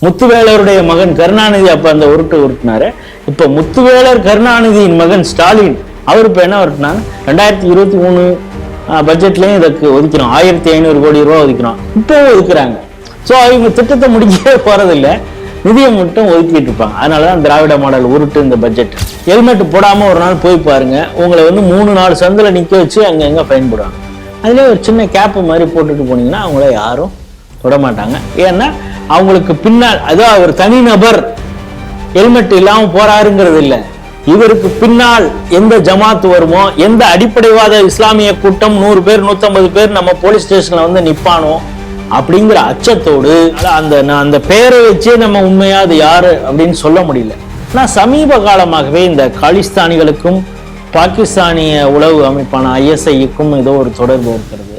முத்துவேலருடைய மகன் கருணாநிதி அப்ப அந்த உருட்டினாரு. இப்ப முத்துவேலர் கருணாநிதியின் மகன் ஸ்டாலின் அவர் இப்ப என்ன உருட்டினாங்க, 2023 பட்ஜெட்லயும் இதுக்கு ஒதுக்கிறோம், 1500 கோடி ரூபாய் ஒதுக்கிறோம், இப்பவும் ஒதுக்குறாங்க. ஸோ அவங்க திட்டத்தை முடிக்கவே போறதில்லை, நிதியை மட்டும் ஒதுக்கிட்டு இருப்பாங்க. அதனாலதான் திராவிட மாடல் உருட்டு இந்த பட்ஜெட். ஹெல்மெட் போடாம ஒரு நாள் போய் பாருங்க, உங்களை 3-4 சந்தில நிக்க வச்சு அங்கங்க ஃபைன் போடுவாங்க. அதுலேயே ஒரு சின்ன கேப்பு மாதிரி போட்டுட்டு போனீங்கன்னா அவங்கள யாரும் விட மாட்டாங்க. ஏன்னா அவங்களுக்கு பின்னால் அதாவது ஒரு தனிநபர் ஹெல்மெட் இல்லாம போறாருங்கிறது இல்லை, இவருக்கு பின்னால் எந்த ஜமாத்து வருமோ, எந்த அடிப்படைவாத இஸ்லாமிய கூட்டம் 100 பேர் 150 பேர் நம்ம போலீஸ் ஸ்டேஷன்ல நிப்பானோ அப்படிங்கிற அச்சத்தோடு அந்த பெயரை வச்சே நம்ம உண்மையா அது யாரு அப்படின்னு சொல்ல முடியல. ஆனா சமீப காலமாகவே இந்த காலிஸ்தானிகளுக்கும் பாகிஸ்தானிய உளவு அமைப்பான ISIக்கும் ஏதோ ஒரு தொடர்பு இருக்கிறது.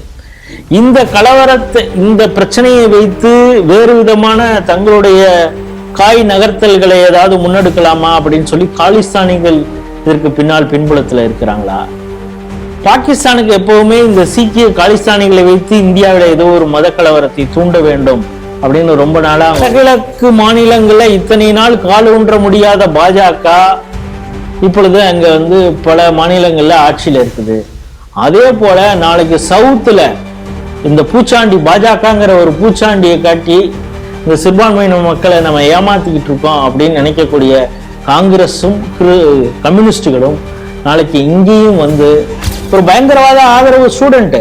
இந்த கலவரத்தை, இந்த பிரச்சனையை வைத்து வேறு விதமான தங்களுடைய காய் நகர்த்தல்களை ஏதாவது முன்னெடுக்கலாமா அப்படின்னு சொல்லி காலிஸ்தானிகள் இதற்கு பின்னால் பின்புலத்துல இருக்கிறாங்களா? பாகிஸ்தானுக்கு எப்பவுமே இந்த சீக்கிய காலிஸ்தானிகளை வைத்து இந்தியாவில ஏதோ ஒரு மத கலவரத்தை தூண்ட வேண்டும் அப்படின்னு ரொம்ப நாளா வடகிழக்கு மாநிலங்கள்ல இத்தனை நாள் கால் ஊன்ற முடியாத பாஜக இப்பொழுது அங்க பல மாநிலங்கள்ல ஆட்சியில இருக்குது. அதே போல நாளைக்கு சவுத்துல இந்த பூச்சாண்டி பாஜகங்கிற ஒரு பூச்சாண்டியை காட்டி இந்த சிறுபான்மையின மக்களை நம்ம ஏமாத்திக்கிட்டு இருக்கோம் அப்படின்னு நினைக்கக்கூடிய காங்கிரஸும் கம்யூனிஸ்டுகளும் நாளைக்கு இங்கேயும் ஒரு பயங்கரவாத ஆதரவு ஸ்டூடெண்ட்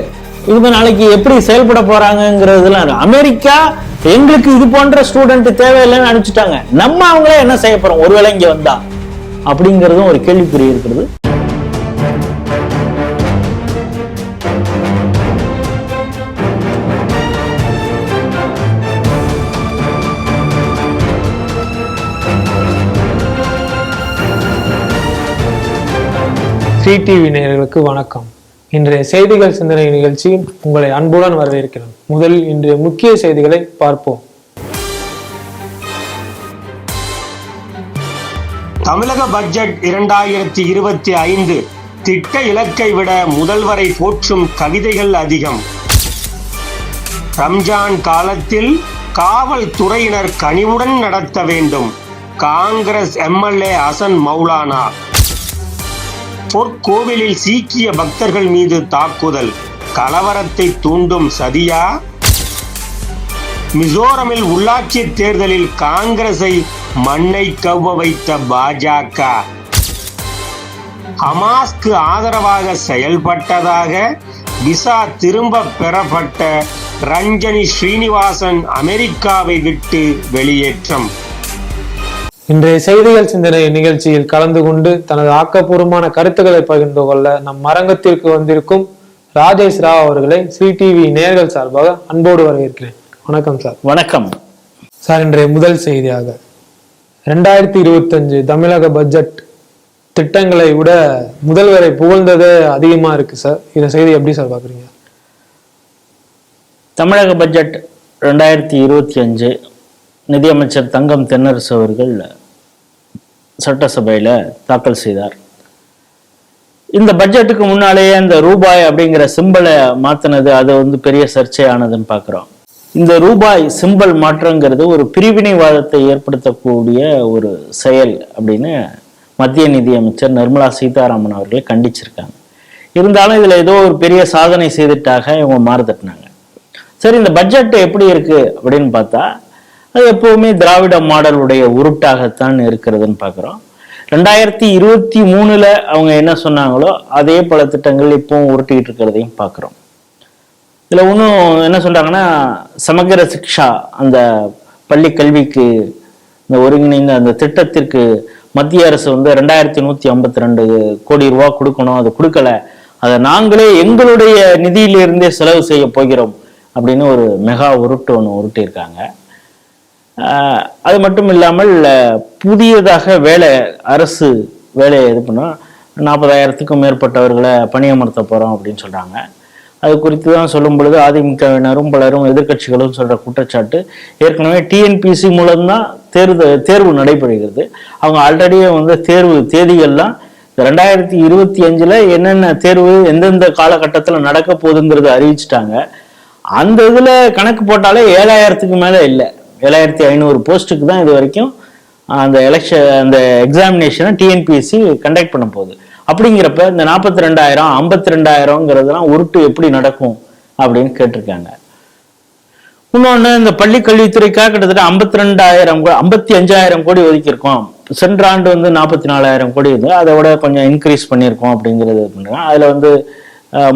இவங்க நாளைக்கு எப்படி செயல்பட போறாங்கிறதுலாம். அமெரிக்கா எங்களுக்கு இது போன்ற ஸ்டூடெண்ட் தேவையில்லைன்னு அனுப்பிச்சுட்டாங்க, நம்ம அவங்களே என்ன செய்ய போறோம் ஒருவேளை இங்க வந்தா அப்படிங்கிறதும் ஒரு கேள்விக்குறி இருக்கிறது. CTV நேயர்களுக்கு வணக்கம். இன்றைய செய்திகள் சிந்தனை நிகழ்ச்சியில் உங்களை அன்புடன் வரவேற்கிறோம். முதலில் இன்றைய முக்கிய செய்திகளை பார்ப்போம். தமிழக பட்ஜெட் 2025 திட்ட இலக்கை விட முதல்வரை போற்றும் கவிதைகள் அதிகம். ரம்ஜான் காலத்தில் காவல்துறையினர் கனிவுடன் நடத்த வேண்டும். காங்கிரஸ் MLA ஹசன் மௌலானா. பொற்கோவிலில் சீக்கிய பக்தர்கள் மீது தாக்குதல் கலவரத்தை தூண்டும் சதியா? மிசோரமில் உள்ளாட்சி தேர்தலில் காங்கிரஸை மண்ணை கவ்வ வைத்த பாஜக. ஹமாஸ்க்கு ஆதரவாக செயல்பட்டதாக விசா திரும்ப பெறப்பட்ட ரஞ்சனி ஸ்ரீனிவாசன் அமெரிக்காவை விட்டு வெளியேற்றம். இன்றைய செய்திகள் சிந்தனை நிகழ்ச்சியில் கலந்து கொண்டு தனது ஆக்கப்பூர்வமான கருத்துக்களை பகிர்ந்து கொள்ள நம் அரங்கத்திற்கு வந்திருக்கும் ராஜேஷ் ராவ் அவர்களை CTV நேயர்கள் சார்பாக அன்போடு வரவேற்கிறேன். வணக்கம் சார். வணக்கம் சார். இன்றைய முதல் செய்தியாக 2025 தமிழக பட்ஜெட் திட்டங்களை விட முதல்வரை புகழ்ந்ததே அதிகமா இருக்கு சார். இந்த செய்தி எப்படி சார் பாக்குறீங்க? தமிழக பட்ஜெட் 2025 நிதியமைச்சர் தங்கம் தென்னரசு அவர்கள் சட்டசபையில தாக்கல் செய்தார். இந்த பட்ஜெட்டுக்கு முன்னாலேயே அந்த ரூபாய் அப்படிங்கிற சிம்பலை மாத்தினது அது பெரிய சர்ச்சையானதுன்னு பாக்குறோம். இந்த ரூபாய் சிம்பல் மாற்றங்கிறது ஒரு பிரிவினைவாதத்தை ஏற்படுத்தக்கூடிய ஒரு செயல் அப்படின்னு மத்திய நிதியமைச்சர் நிர்மலா சீதாராமன் அவர்கள் கண்டிச்சிருக்காங்க. இருந்தாலும் இதுல ஏதோ ஒரு பெரிய சாதனை செய்துட்டாக இவங்க மாறுதட்டினாங்க. சரி, இந்த பட்ஜெட் எப்படி இருக்கு அப்படின்னு பார்த்தா அது எப்பவுமே திராவிட மாடலுடைய உருட்டாகத்தான் இருக்கிறதுன்னு பார்க்குறோம். 2023 அவங்க என்ன சொன்னாங்களோ அதே பல திட்டங்கள் இப்பவும் உருட்டிக்கிட்டு இருக்கிறதையும் பார்க்குறோம். இதில் ஒன்றும் என்ன சொல்றாங்கன்னா, சமகர சிக்ஷா அந்த பள்ளி கல்விக்கு இந்த ஒருங்கிணைந்த அந்த திட்டத்திற்கு மத்திய அரசு 2152 கோடி ரூபாய் கொடுக்கணும், அது கொடுக்கல, அதை நாங்களே எங்களுடைய நிதியிலிருந்தே செலவு செய்ய போகிறோம் அப்படின்னு ஒரு மெகா உருட்டு ஒன்று உருட்டியிருக்காங்க. அது மட்டும் இல்லாமல் புதியதாக அரசு வேலையை இது பண்ணா 40,000க்கும் மேற்பட்டவர்களை பணியமர்த்த போறோம் அப்படின்னு சொல்றாங்க. அது குறித்து தான் சொல்லும் பொழுது அதிமுகவினரும் பலரும் எதிர்கட்சிகளும் சொல்ற குற்றச்சாட்டு, ஏற்கனவே TNPSC மூலம்தான் தேர்வு நடைபெறுகிறது. அவங்க ஆல்ரெடியே தேர்வு தேதிகள்லாம் 2025 என்னென்ன தேர்வு எந்தெந்த காலகட்டத்தில் நடக்க போகுதுங்கிறது அறிவிச்சுட்டாங்க. அந்த இதுல கணக்கு போட்டாலே 7,000க்கு மேல இல்லை. 7500 போஸ்ட்டுக்கு தான் இது வரைக்கும் அந்த அந்த எக்ஸாமினேஷனை டிஎன்பிஎஸ்சி கண்டக்ட் பண்ண போகுது. அப்படிங்கிறப்ப இந்த 42,000 52,000ங்கிறதுலாம் உருட்டு எப்படி நடக்கும் அப்படின்னு கேட்டிருக்காங்க. இன்னொன்று, இந்த பள்ளி கல்வித்துறைக்காக கிட்டத்தட்ட 55,000 கோடி ஒதுக்கியிருக்கோம். சென்ற ஆண்டு 44,000 கோடி அதோட கொஞ்சம் இன்க்ரீஸ் பண்ணியிருக்கோம் அப்படிங்கிறது பண்ணுறாங்க. அதில்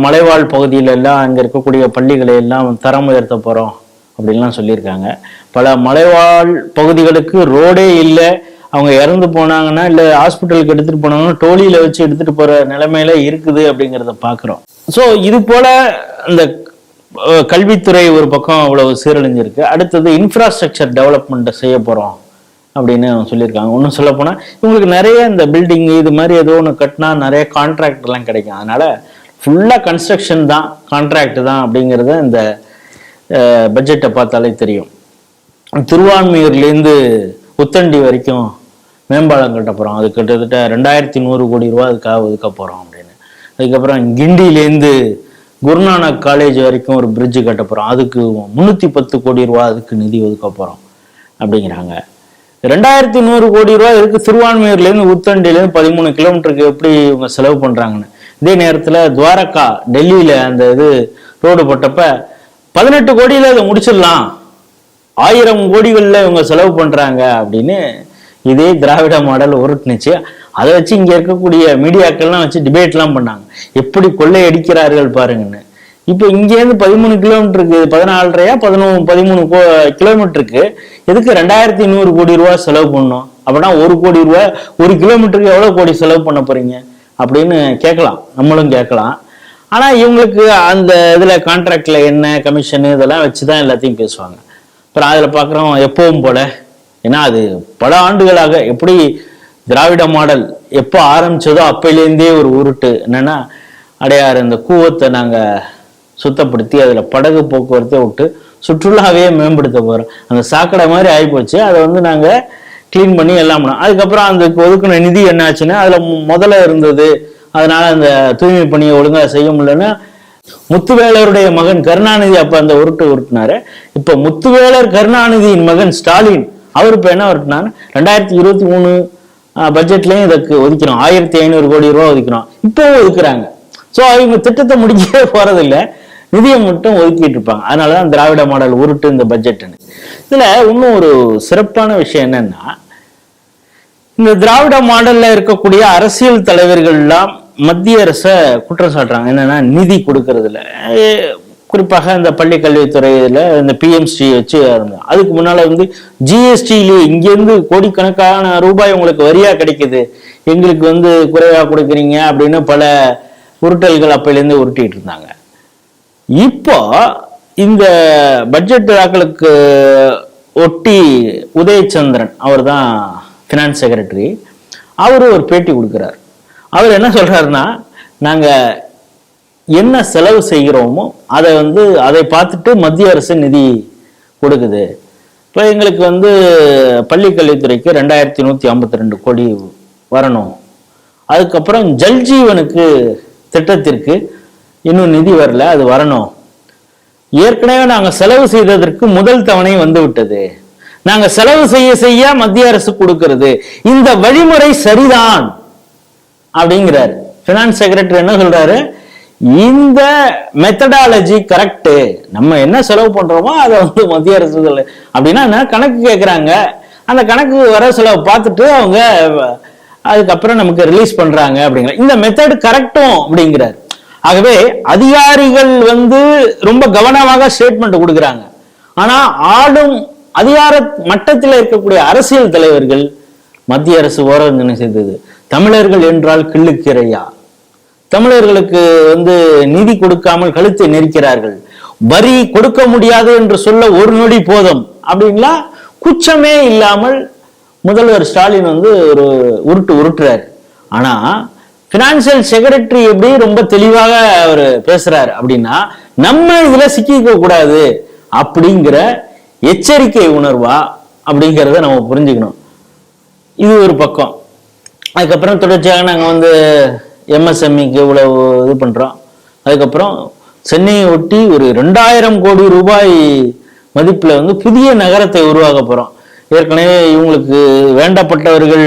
மலைவாழ் பகுதியில எல்லாம் அங்கே இருக்கக்கூடிய பள்ளிகளை எல்லாம் தரம் உயர்த்த போகிறோம் அப்படின்லாம் சொல்லியிருக்காங்க. பல மலைவாழ் பகுதிகளுக்கு ரோடே இல்லை, அவங்க இறந்து போனாங்கன்னா இல்லை ஹாஸ்பிட்டலுக்கு எடுத்துகிட்டு போனாங்கன்னா டோலியில் வச்சு எடுத்துகிட்டு போகிற நிலைமையில இருக்குது அப்படிங்கிறத பார்க்குறோம். ஸோ இது போல இந்த கல்வித்துறை ஒரு பக்கம் அவ்வளவு சீரழிஞ்சிருக்கு. அடுத்தது இன்ஃப்ராஸ்ட்ரக்சர் டெவலப்மெண்ட்டை செய்ய போகிறோம் அப்படின்னு சொல்லியிருக்காங்க. ஒன்றும் சொல்ல போனால் இவங்களுக்கு நிறைய இந்த பில்டிங் இது மாதிரி ஏதோ ஒன்று கட்டினா நிறைய கான்ட்ராக்ட்லாம் கிடைக்கும். அதனால ஃபுல்லாக கன்ஸ்ட்ரக்ஷன் தான், கான்ட்ராக்ட் தான் அப்படிங்கிறத இந்த பட்ஜெட்டை பார்த்தாலே தெரியும். திருவான்மியூர்லேருந்து உத்தண்டி வரைக்கும் மேம்பாலம் கட்ட போகிறோம், அது கிட்டத்தட்ட 2100 கோடி ரூபா அதுக்காக ஒதுக்க போகிறோம் அப்படின்னு. அதுக்கப்புறம் கிண்டியிலேருந்து குருநானக் காலேஜ் வரைக்கும் ஒரு பிரிட்ஜு கட்ட போகிறோம், அதுக்கு 310 கோடி ரூபா அதுக்கு நிதி ஒதுக்க போகிறோம் அப்படிங்கிறாங்க. 2100 கோடி ரூபா இருக்கு. திருவான்மியூர்லேருந்து உத்தண்டிலேருந்து 13 கிலோமீட்டருக்கு எப்படி இவங்க செலவு பண்ணுறாங்கன்னு. இதே நேரத்தில் துவாரகா டெல்லியில் அந்த ரோடு போட்டப்ப 18 கோடியில் இதை முடிச்சிடலாம், 1000 கோடிகளில் இவங்க செலவு பண்ணுறாங்க அப்படின்னு இதே திராவிட மாடல் உருட்டுனுச்சு. அதை வச்சு இங்கே இருக்கக்கூடிய மீடியாக்கள்லாம் வச்சு டிபேட்லாம் பண்ணாங்க, எப்படி கொள்ளையடிக்கிறார்கள் பாருங்கன்னு. இப்போ இங்கேருந்து 13 கிலோமீட்டருக்கு 14.5 கிலோமீட்டருக்கு எதுக்கு 2100 கோடி ரூபா செலவு பண்ணோம்? அப்படின்னா 1 கோடி ரூபா 1 கிலோமீட்டருக்கு எவ்வளோ கோடி செலவு பண்ண போறீங்க அப்படின்னு கேட்கலாம், நம்மளும் கேட்கலாம். ஆனால் இவங்களுக்கு அந்த இதில் கான்ட்ராக்டில் என்ன கமிஷனு இதெல்லாம் வச்சு தான் எல்லாத்தையும் பேசுவாங்க. அப்புறம் அதில் பார்க்குறோம் எப்பவும் போல, ஏன்னா அது பல ஆண்டுகளாக எப்படி திராவிட மாடல் எப்போ ஆரம்பிச்சதோ அப்பையிலேருந்தே ஒரு உருட்டு என்னன்னா, அடையாறு இந்த கூவத்தை நாங்கள் சுத்தப்படுத்தி அதில் படகு போக்குவரத்தை விட்டு சுற்றுலாவே மேம்படுத்த போகிறோம், அந்த சாக்கடை மாதிரி ஆகிப்போச்சு, அதை நாங்கள் கிளீன் பண்ணி எல்லாம் பண்ணோம். அதுக்கப்புறம் அதுக்கு ஒதுக்குன நிதி என்னாச்சுன்னா அதில் முதல்ல இருந்தது, அதனால அந்த தூய்மை பணியை ஒழுங்காக செய்ய முடியலன்னா முத்துவேலருடைய மகன் கருணாநிதி அப்ப அந்த உருட்டுனாரு. இப்ப முத்துவேலர் கருணாநிதியின் மகன் ஸ்டாலின் அவர் இப்ப என்ன உருட்டுனாரு, 2023 பட்ஜெட்லயும் இதுக்கு ஒதுக்கிறோம், 1500 கோடி ரூபாய் ஒதுக்கிறோம், இப்பவும் ஒதுக்குறாங்க. ஸோ அவங்க திட்டத்தை முடிக்கவே போறதில்லை, நிதியை மட்டும் ஒதுக்கிட்டு இருப்பாங்க. அதனாலதான் திராவிட மாடல் உருட்டு இந்த பட்ஜெட்னு. இதுல இன்னும் ஒரு சிறப்பான விஷயம் என்னன்னா, இந்த திராவிட மாடல்ல இருக்கக்கூடிய அரசியல் தலைவர்கள் எல்லாம் மத்திய அரசை குற்றம் சாட்டுறாங்க. என்னன்னா, நிதி கொடுக்கறதுல, குறிப்பாக இந்த பள்ளி கல்வித்துறையில இந்த பிஎம்ஸ்டி வச்சு அதுக்கு முன்னால ஜிஎஸ்டியிலே இங்கேருந்து கோடிக்கணக்கான ரூபாய் உங்களுக்கு வரியா கிடைக்குது, எங்களுக்கு குறைவா கொடுக்குறீங்க அப்படின்னு பல உருட்டல்கள் அப்பையிலேருந்து உருட்டிட்டு இருந்தாங்க. இப்போ இந்த பட்ஜெட் தாக்கலுக்கு ஒட்டி உதயச்சந்திரன் அவர் தான் ஃபினான்ஸ் செக்ரட்டரி, அவரு ஒரு பேட்டி கொடுக்குறார். அவர் என்ன சொல்றாருன்னா, நாங்க என்ன செலவு செய்கிறோமோ அதை பார்த்துட்டு மத்திய அரசு நிதி கொடுக்குது. இப்போ எங்களுக்கு பள்ளி கல்வித்துறைக்கு 2152 கோடி வரணும், அதுக்கப்புறம் ஜல்ஜீவனுக்கு திட்டத்திற்கு இன்னும் நிதி வரல, அது வரணும். ஏற்கனவே நாங்க செலவு செய்ததற்கு முதல் தவணை விட்டது, நாங்க செலவு செய்ய மத்திய அரசு கொடுக்கிறது, இந்த வழிமுறை சரிதான் அப்படிங்கிறாரு. பினான்ஸ் செக்ரட்டரி என்ன சொல்றாரு, இந்த மெத்தடாலஜி கரெக்ட், நம்ம என்ன செலவு பண்றோமோ அதை மத்திய அரசு அப்படின்னா என்ன கணக்கு கேட்கிறாங்க, அந்த கணக்கு வர செலவு பார்த்துட்டு அவங்க அதுக்கப்புறம் நமக்கு ரிலீஸ் பண்றாங்க அப்படிங்கிற இந்த மெத்தட் கரெக்டும் அப்படிங்கிறார். ஆகவே அதிகாரிகள் ரொம்ப கவனமாக ஸ்டேட்மெண்ட் கொடுக்குறாங்க. ஆனா ஆளும் அதிகார மட்டத்தில் இருக்கக்கூடிய அரசியல் தலைவர்கள் மத்திய அரசு ஓரங்கனை செய்தது, தமிழர்கள் என்றால் கிள்ளுக்கிறையா, தமிழர்களுக்கு நிதி கொடுக்காமல் கழுத்தை நெரிக்கிறார்கள், வரி கொடுக்க முடியாது என்று சொல்ல ஒரு நொடி போதும் அப்படின்லாம் குச்சமே இல்லாமல் முதல்வர் ஸ்டாலின் ஒரு உருட்டுறாரு. ஆனா பினான்சியல் செக்ரட்டரி எப்படி ரொம்ப தெளிவாக அவர் பேசுறாரு அப்படின்னா, நம்ம இதுல சிக்கிக்க கூடாது அப்படிங்கிற எச்சரிக்கை உணர்வா அப்படிங்கிறத நம்ம புரிஞ்சுக்கணும். இது ஒரு பக்கம். அதுக்கப்புறம் தொடர்ச்சியாக நாங்க எம்எஸ்எம்இக்கு இவ்வளவு இது பண்றோம். அதுக்கப்புறம் சென்னையை ஒட்டி ஒரு 2000 கோடி ரூபாய் மதிப்புல வந்து புதிய நகரத்தை உருவாக்க போறோம். ஏற்கனவே இவங்களுக்கு வேண்டப்பட்டவர்கள்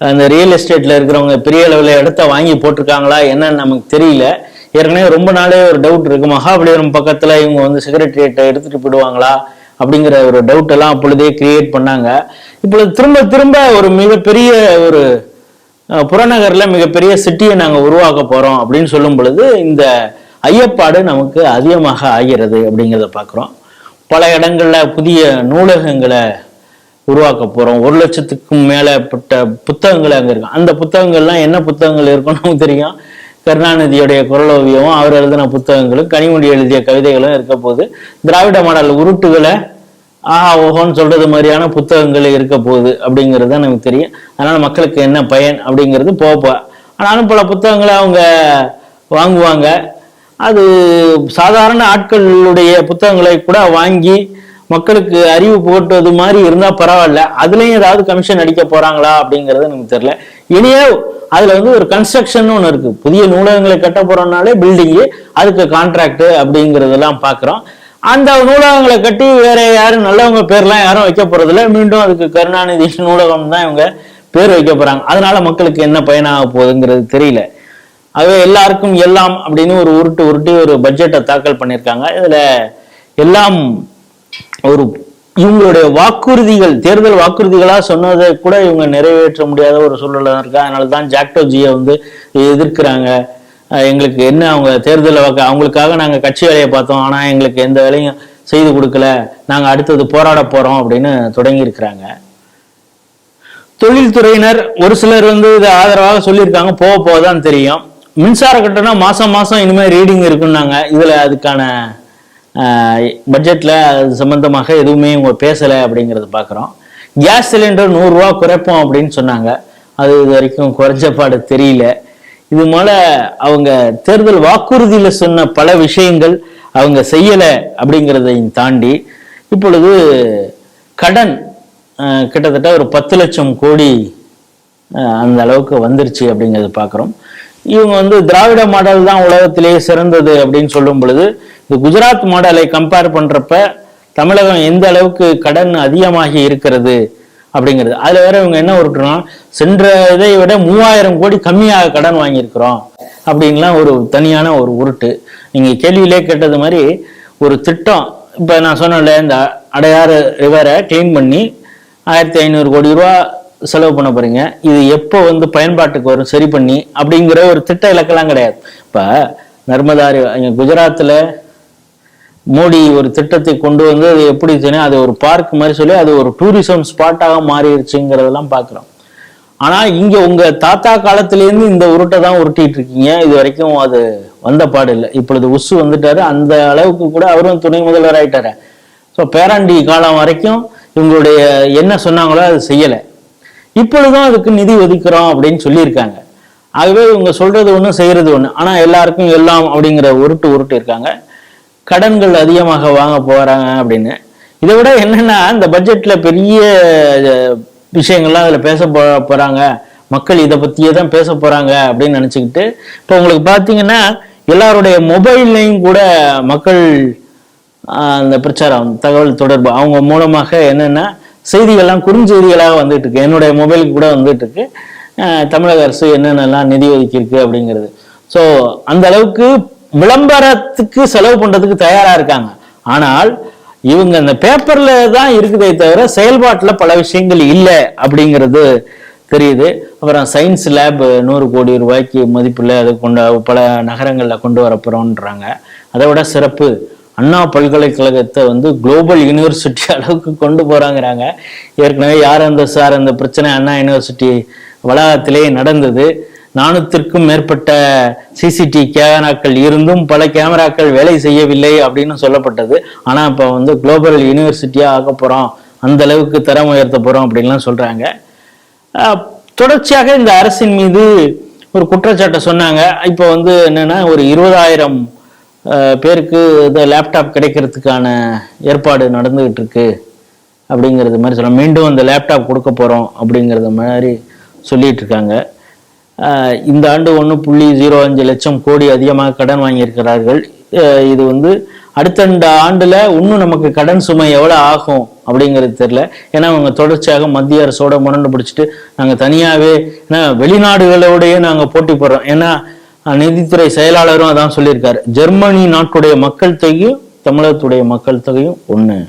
அந்த ரியல் எஸ்டேட்ல இருக்கிறவங்க பெரிய அளவில் இடத்த வாங்கி போட்டிருக்காங்களா என்னன்னு நமக்கு தெரியல. ஏற்கனவே ரொம்ப நாளே ஒரு டவுட் இருக்கு, மகாபலிபுரம் பக்கத்துல இவங்க வந்து செக்ரட்டரியேட்டை எடுத்துட்டு போயிடுவாங்களா அப்படிங்கிற ஒரு டவுட் எல்லாம் அப்பொழுதே கிரியேட் பண்ணாங்க. இப்பொழுது திரும்ப திரும்ப ஒரு மிகப்பெரிய ஒரு புறநகர்ல மிகப்பெரிய சிட்டியை நாங்க உருவாக்க போறோம் அப்படின்னு சொல்லும் பொழுது இந்த ஐயப்பாடு நமக்கு அதிகமாக ஆகிறது அப்படிங்கிறத பார்க்குறோம். பல இடங்கள்ல புதிய நூலகங்களை உருவாக்க போறோம். 1 லட்சத்துக்கும் மேலப்பட்ட புத்தகங்கள் அங்க இருக்கு. அந்த புத்தகங்கள்லாம் என்ன புத்தகங்கள் இருக்குன்னு நமக்கு தெரியும். கருணாநிதியுடைய குரலோவியமும் அவர் எழுதின புத்தகங்களும் கனிமொழி எழுதிய கவிதைகளும் இருக்க போது, திராவிட மாடல் உருட்டுகளை ஓஹோன்னு சொல்றது மாதிரியான புத்தகங்கள் இருக்க போகுது அப்படிங்கிறது தான் நமக்கு தெரியும். அதனால மக்களுக்கு என்ன பயன் அப்படிங்கிறது போப்பா. ஆனாலும் பல புத்தகங்களை அவங்க வாங்குவாங்க. அது சாதாரண ஆட்களுடைய புத்தகங்களை கூட வாங்கி மக்களுக்கு அறிவு போட்டுவது மாதிரி இருந்தா பரவாயில்ல. அதுலயும் ஏதாவது கமிஷன் அடிக்க போறாங்களா அப்படிங்கிறது நமக்கு தெரியல. இனியே அதுல வந்து ஒரு கன்ஸ்ட்ரக்ஷன் ஒன்று இருக்கு. புதிய நூலகங்களை கட்ட போறோம்னாலே பில்டிங்கு, அதுக்கு கான்ட்ராக்ட் அப்படிங்கிறதெல்லாம் பாக்குறோம். அந்த நூலகங்களை கட்டி வேற யாரும் நல்லவங்க பேர்லாம் யாரும் வைக்க போறதில்ல. மீண்டும் அதுக்கு கருணாநிதி நூலகம் தான் இவங்க பேர் வைக்க போறாங்க. அதனால மக்களுக்கு என்ன பயனாக போகுதுங்கிறது தெரியல. ஆகவே எல்லாருக்கும் எல்லாம் அப்படின்னு ஒரு உருட்டி ஒரு பட்ஜெட்டை தாக்கல் பண்ணியிருக்காங்க. இதுல எல்லாம் ஒரு இவங்களுடைய வாக்குறுதிகள், தேர்தல் வாக்குறுதிகளா சொன்னதை கூட இவங்க நிறைவேற்ற முடியாத ஒரு சூழல்ல இருக்கா. அதனாலதான் ஜாக்டோஜியை வந்து எதிர்க்கிறாங்க. எங்களுக்கு என்ன அவங்க தேர்தல் அவங்களுக்காக நாங்க கட்சி வேலையை பார்த்தோம், ஆனா எங்களுக்கு எந்த வேலையும் செய்து கொடுக்கல, நாங்க அடுத்தது போராட போறோம் அப்படின்னு தொடங்கி இருக்கிறாங்க. தொழில்துறையினர் ஒரு சிலர் வந்து இதை ஆதரவாக சொல்லியிருக்காங்க. போகதான் தெரியும். மின்சார கட்டணம் மாசம் இனிமே ரீடிங் இருக்குன்னாங்க. இதுல அதுக்கான பட்ஜெட்ல அது சம்பந்தமாக எதுவுமே இவங்க பேசலை அப்படிங்கிறது பார்க்குறோம். கேஸ் சிலிண்டர் 100 ரூபா குறைப்போம் அப்படின்னு சொன்னாங்க. அது இது வரைக்கும் குறைஞ்சபாடு தெரியல. இது மேல அவங்க தேர்தல் வாக்குறுதியில சொன்ன பல விஷயங்கள் அவங்க செய்யலை அப்படிங்கிறதையும் தாண்டி இப்பொழுது கடன் கிட்டத்தட்ட ஒரு 10 லட்சம் கோடி அந்த அளவுக்கு வந்துருச்சு அப்படிங்கிறத பார்க்குறோம். இவங்க வந்து திராவிட மாடல் தான் உலகத்திலேயே சிறந்தது அப்படின்னு சொல்லும் பொழுது இந்த குஜராத் மாடலை கம்பேர் பண்றப்ப தமிழகம் எந்த அளவுக்கு கடன் அதிகமாகி இருக்கிறது அப்படிங்கிறது. அதுல வேற இவங்க என்ன உருட்டுறோம், சென்ற இதை விட 3000 கோடி கம்மியாக கடன் வாங்கியிருக்கிறோம் அப்படின்லாம் ஒரு தனியான ஒரு உருட்டு. நீங்க கேள்வியிலே கேட்டது மாதிரி ஒரு திட்டம், இப்ப நான் சொன்னேன்ல, இந்த அடையாறு ரிவரை கிளீன் பண்ணி 1500 கோடி ரூபா செலவு பண்ண போறீங்க. இது எப்போ வந்து பயன்பாட்டுக்கு வரும் சரி பண்ணி அப்படிங்கிற ஒரு திட்ட இலக்கெல்லாம் கிடையாது. இப்ப நர்மதா குஜராத்ல மோடி ஒரு திட்டத்தை கொண்டு வந்து அது எப்படி சொன்னா அது ஒரு பார்க் மாதிரி சொல்லி அது ஒரு டூரிசம் ஸ்பாட்டாக மாறிடுச்சுங்கிறதெல்லாம் பாக்குறோம். ஆனா இங்க உங்க தாத்தா காலத்திலேருந்து இந்த உருட்டை தான் உருட்டிட்டு இருக்கீங்க. இது வரைக்கும் அது வந்த பாடு இல்லை. இப்பொழுது உசு வந்துட்டாரு, அந்த அளவுக்கு கூட அவரும் துணை முதல்வர் ஆயிட்டாரு. ஸோ பேராண்டி காலம் வரைக்கும் இவங்களுடைய என்ன சொன்னாங்களோ அது செய்யலை. இப்பொழுதும் அதுக்கு நிதி ஒதுக்குறோம் அப்படின்னு சொல்லியிருக்காங்க. ஆகவே இவங்க சொல்றது ஒண்ணு செய்யறது ஒண்ணு. ஆனா எல்லாருக்கும் எல்லாம் அப்படிங்கிற உருட்டு இருக்காங்க. கடன்கள் அதிகமாக வாங்க போறாங்க அப்படின்னு. இதை விட என்னன்னா இந்த பட்ஜெட்ல பெரிய விஷயங்கள்லாம் அதுல பேச போறாங்க, மக்கள் இதை பத்தியே தான் பேச போறாங்க அப்படின்னு நினைச்சுக்கிட்டு இப்போ உங்களுக்கு பாத்தீங்கன்னா எல்லாருடைய மொபைல்லையும் கூட மக்கள் அந்த பிரச்சாரம் தகவல் தொடர்பு அவங்க மூலமாக என்னன்னா செய்திகள்லாம் குறுஞ்செய்திகளாக வந்துட்டு இருக்கு. என்னுடைய மொபைலுக்கு கூட வந்துட்டு இருக்கு தமிழக அரசு என்னென்னலாம் நிதி ஒதுக்கி இருக்கு அப்படிங்கிறது. ஸோ அந்த அளவுக்கு விளம்பரத்துக்கு செலவு பண்றதுக்கு தயாரா இருக்காங்க. ஆனால் இவங்க அந்த பேப்பர்ல தான் இருக்குதே தவிர செயல்பாட்டுல பல விஷயங்கள் இல்லை அப்படிங்கிறது தெரியுது. அப்புறம் சயின்ஸ் லேப் 100 கோடி ரூபாய்க்கு மதிப்புல அது பல நகரங்கள்ல கொண்டு வரப்போறோன்றாங்க. அதை விட சிறப்பு, அண்ணா பல்கலைக்கழகத்தை வந்து குளோபல் யூனிவர்சிட்டி அளவுக்கு கொண்டு போறாங்கிறாங்க. ஏற்கனவே யார் அந்த பிரச்சனை அண்ணா யூனிவர்சிட்டி வளாகத்திலே நடந்தது. 400க்கும் மேற்பட்ட சிசிடி கேமராக்கள் இருந்தும் பல கேமராக்கள் வேலை செய்யவில்லை அப்படின்னு சொல்லப்பட்டது. ஆனா இப்ப வந்து குளோபல் யூனிவர்சிட்டியா ஆக்க போறோம், அந்த அளவுக்கு தரம் உயர்த்த போறோம் அப்படின்லாம் சொல்றாங்க. தொடர்ச்சியாக இந்த அரசின் மீது ஒரு குற்றச்சாட்டை சொன்னாங்க. இப்போ வந்து என்னன்னா ஒரு 20,000 பேருக்கு இந்த லேப்டாப் கிடைக்கிறதுக்கான ஏற்பாடு நடந்துகிட்டு இருக்கு அப்படிங்கிறது மாதிரி சொல்ல, மீண்டும் அந்த லேப்டாப் கொடுக்க போறோம் அப்படிங்கிறது மாதிரி சொல்லிட்டு இருக்காங்க. இந்த ஆண்டு 1.05 லட்சம் கோடி அதிகமாக கடன் வாங்கியிருக்கிறார்கள். இது வந்து அடுத்த ஆண்டுல இன்னும் நமக்கு கடன் சுமை எவ்வளவு ஆகும் அப்படிங்கிறது தெரியல. ஏன்னா அவங்க தொடர்ச்சியாக மத்திய அரசோட முரண்டு பிடிச்சிட்டு நாங்க தனியாவே வெளிநாடுகளோடய நாங்க போட்டி போடுறோம். ஏன்னா நிதித்துறை செயலாளரும் அதான் சொல்லியிருக்காரு, ஜெர்மனி நாட்டுடைய மக்கள் தொகையும் தமிழகத்துடைய மக்கள் தொகையும் ஒண்ணு.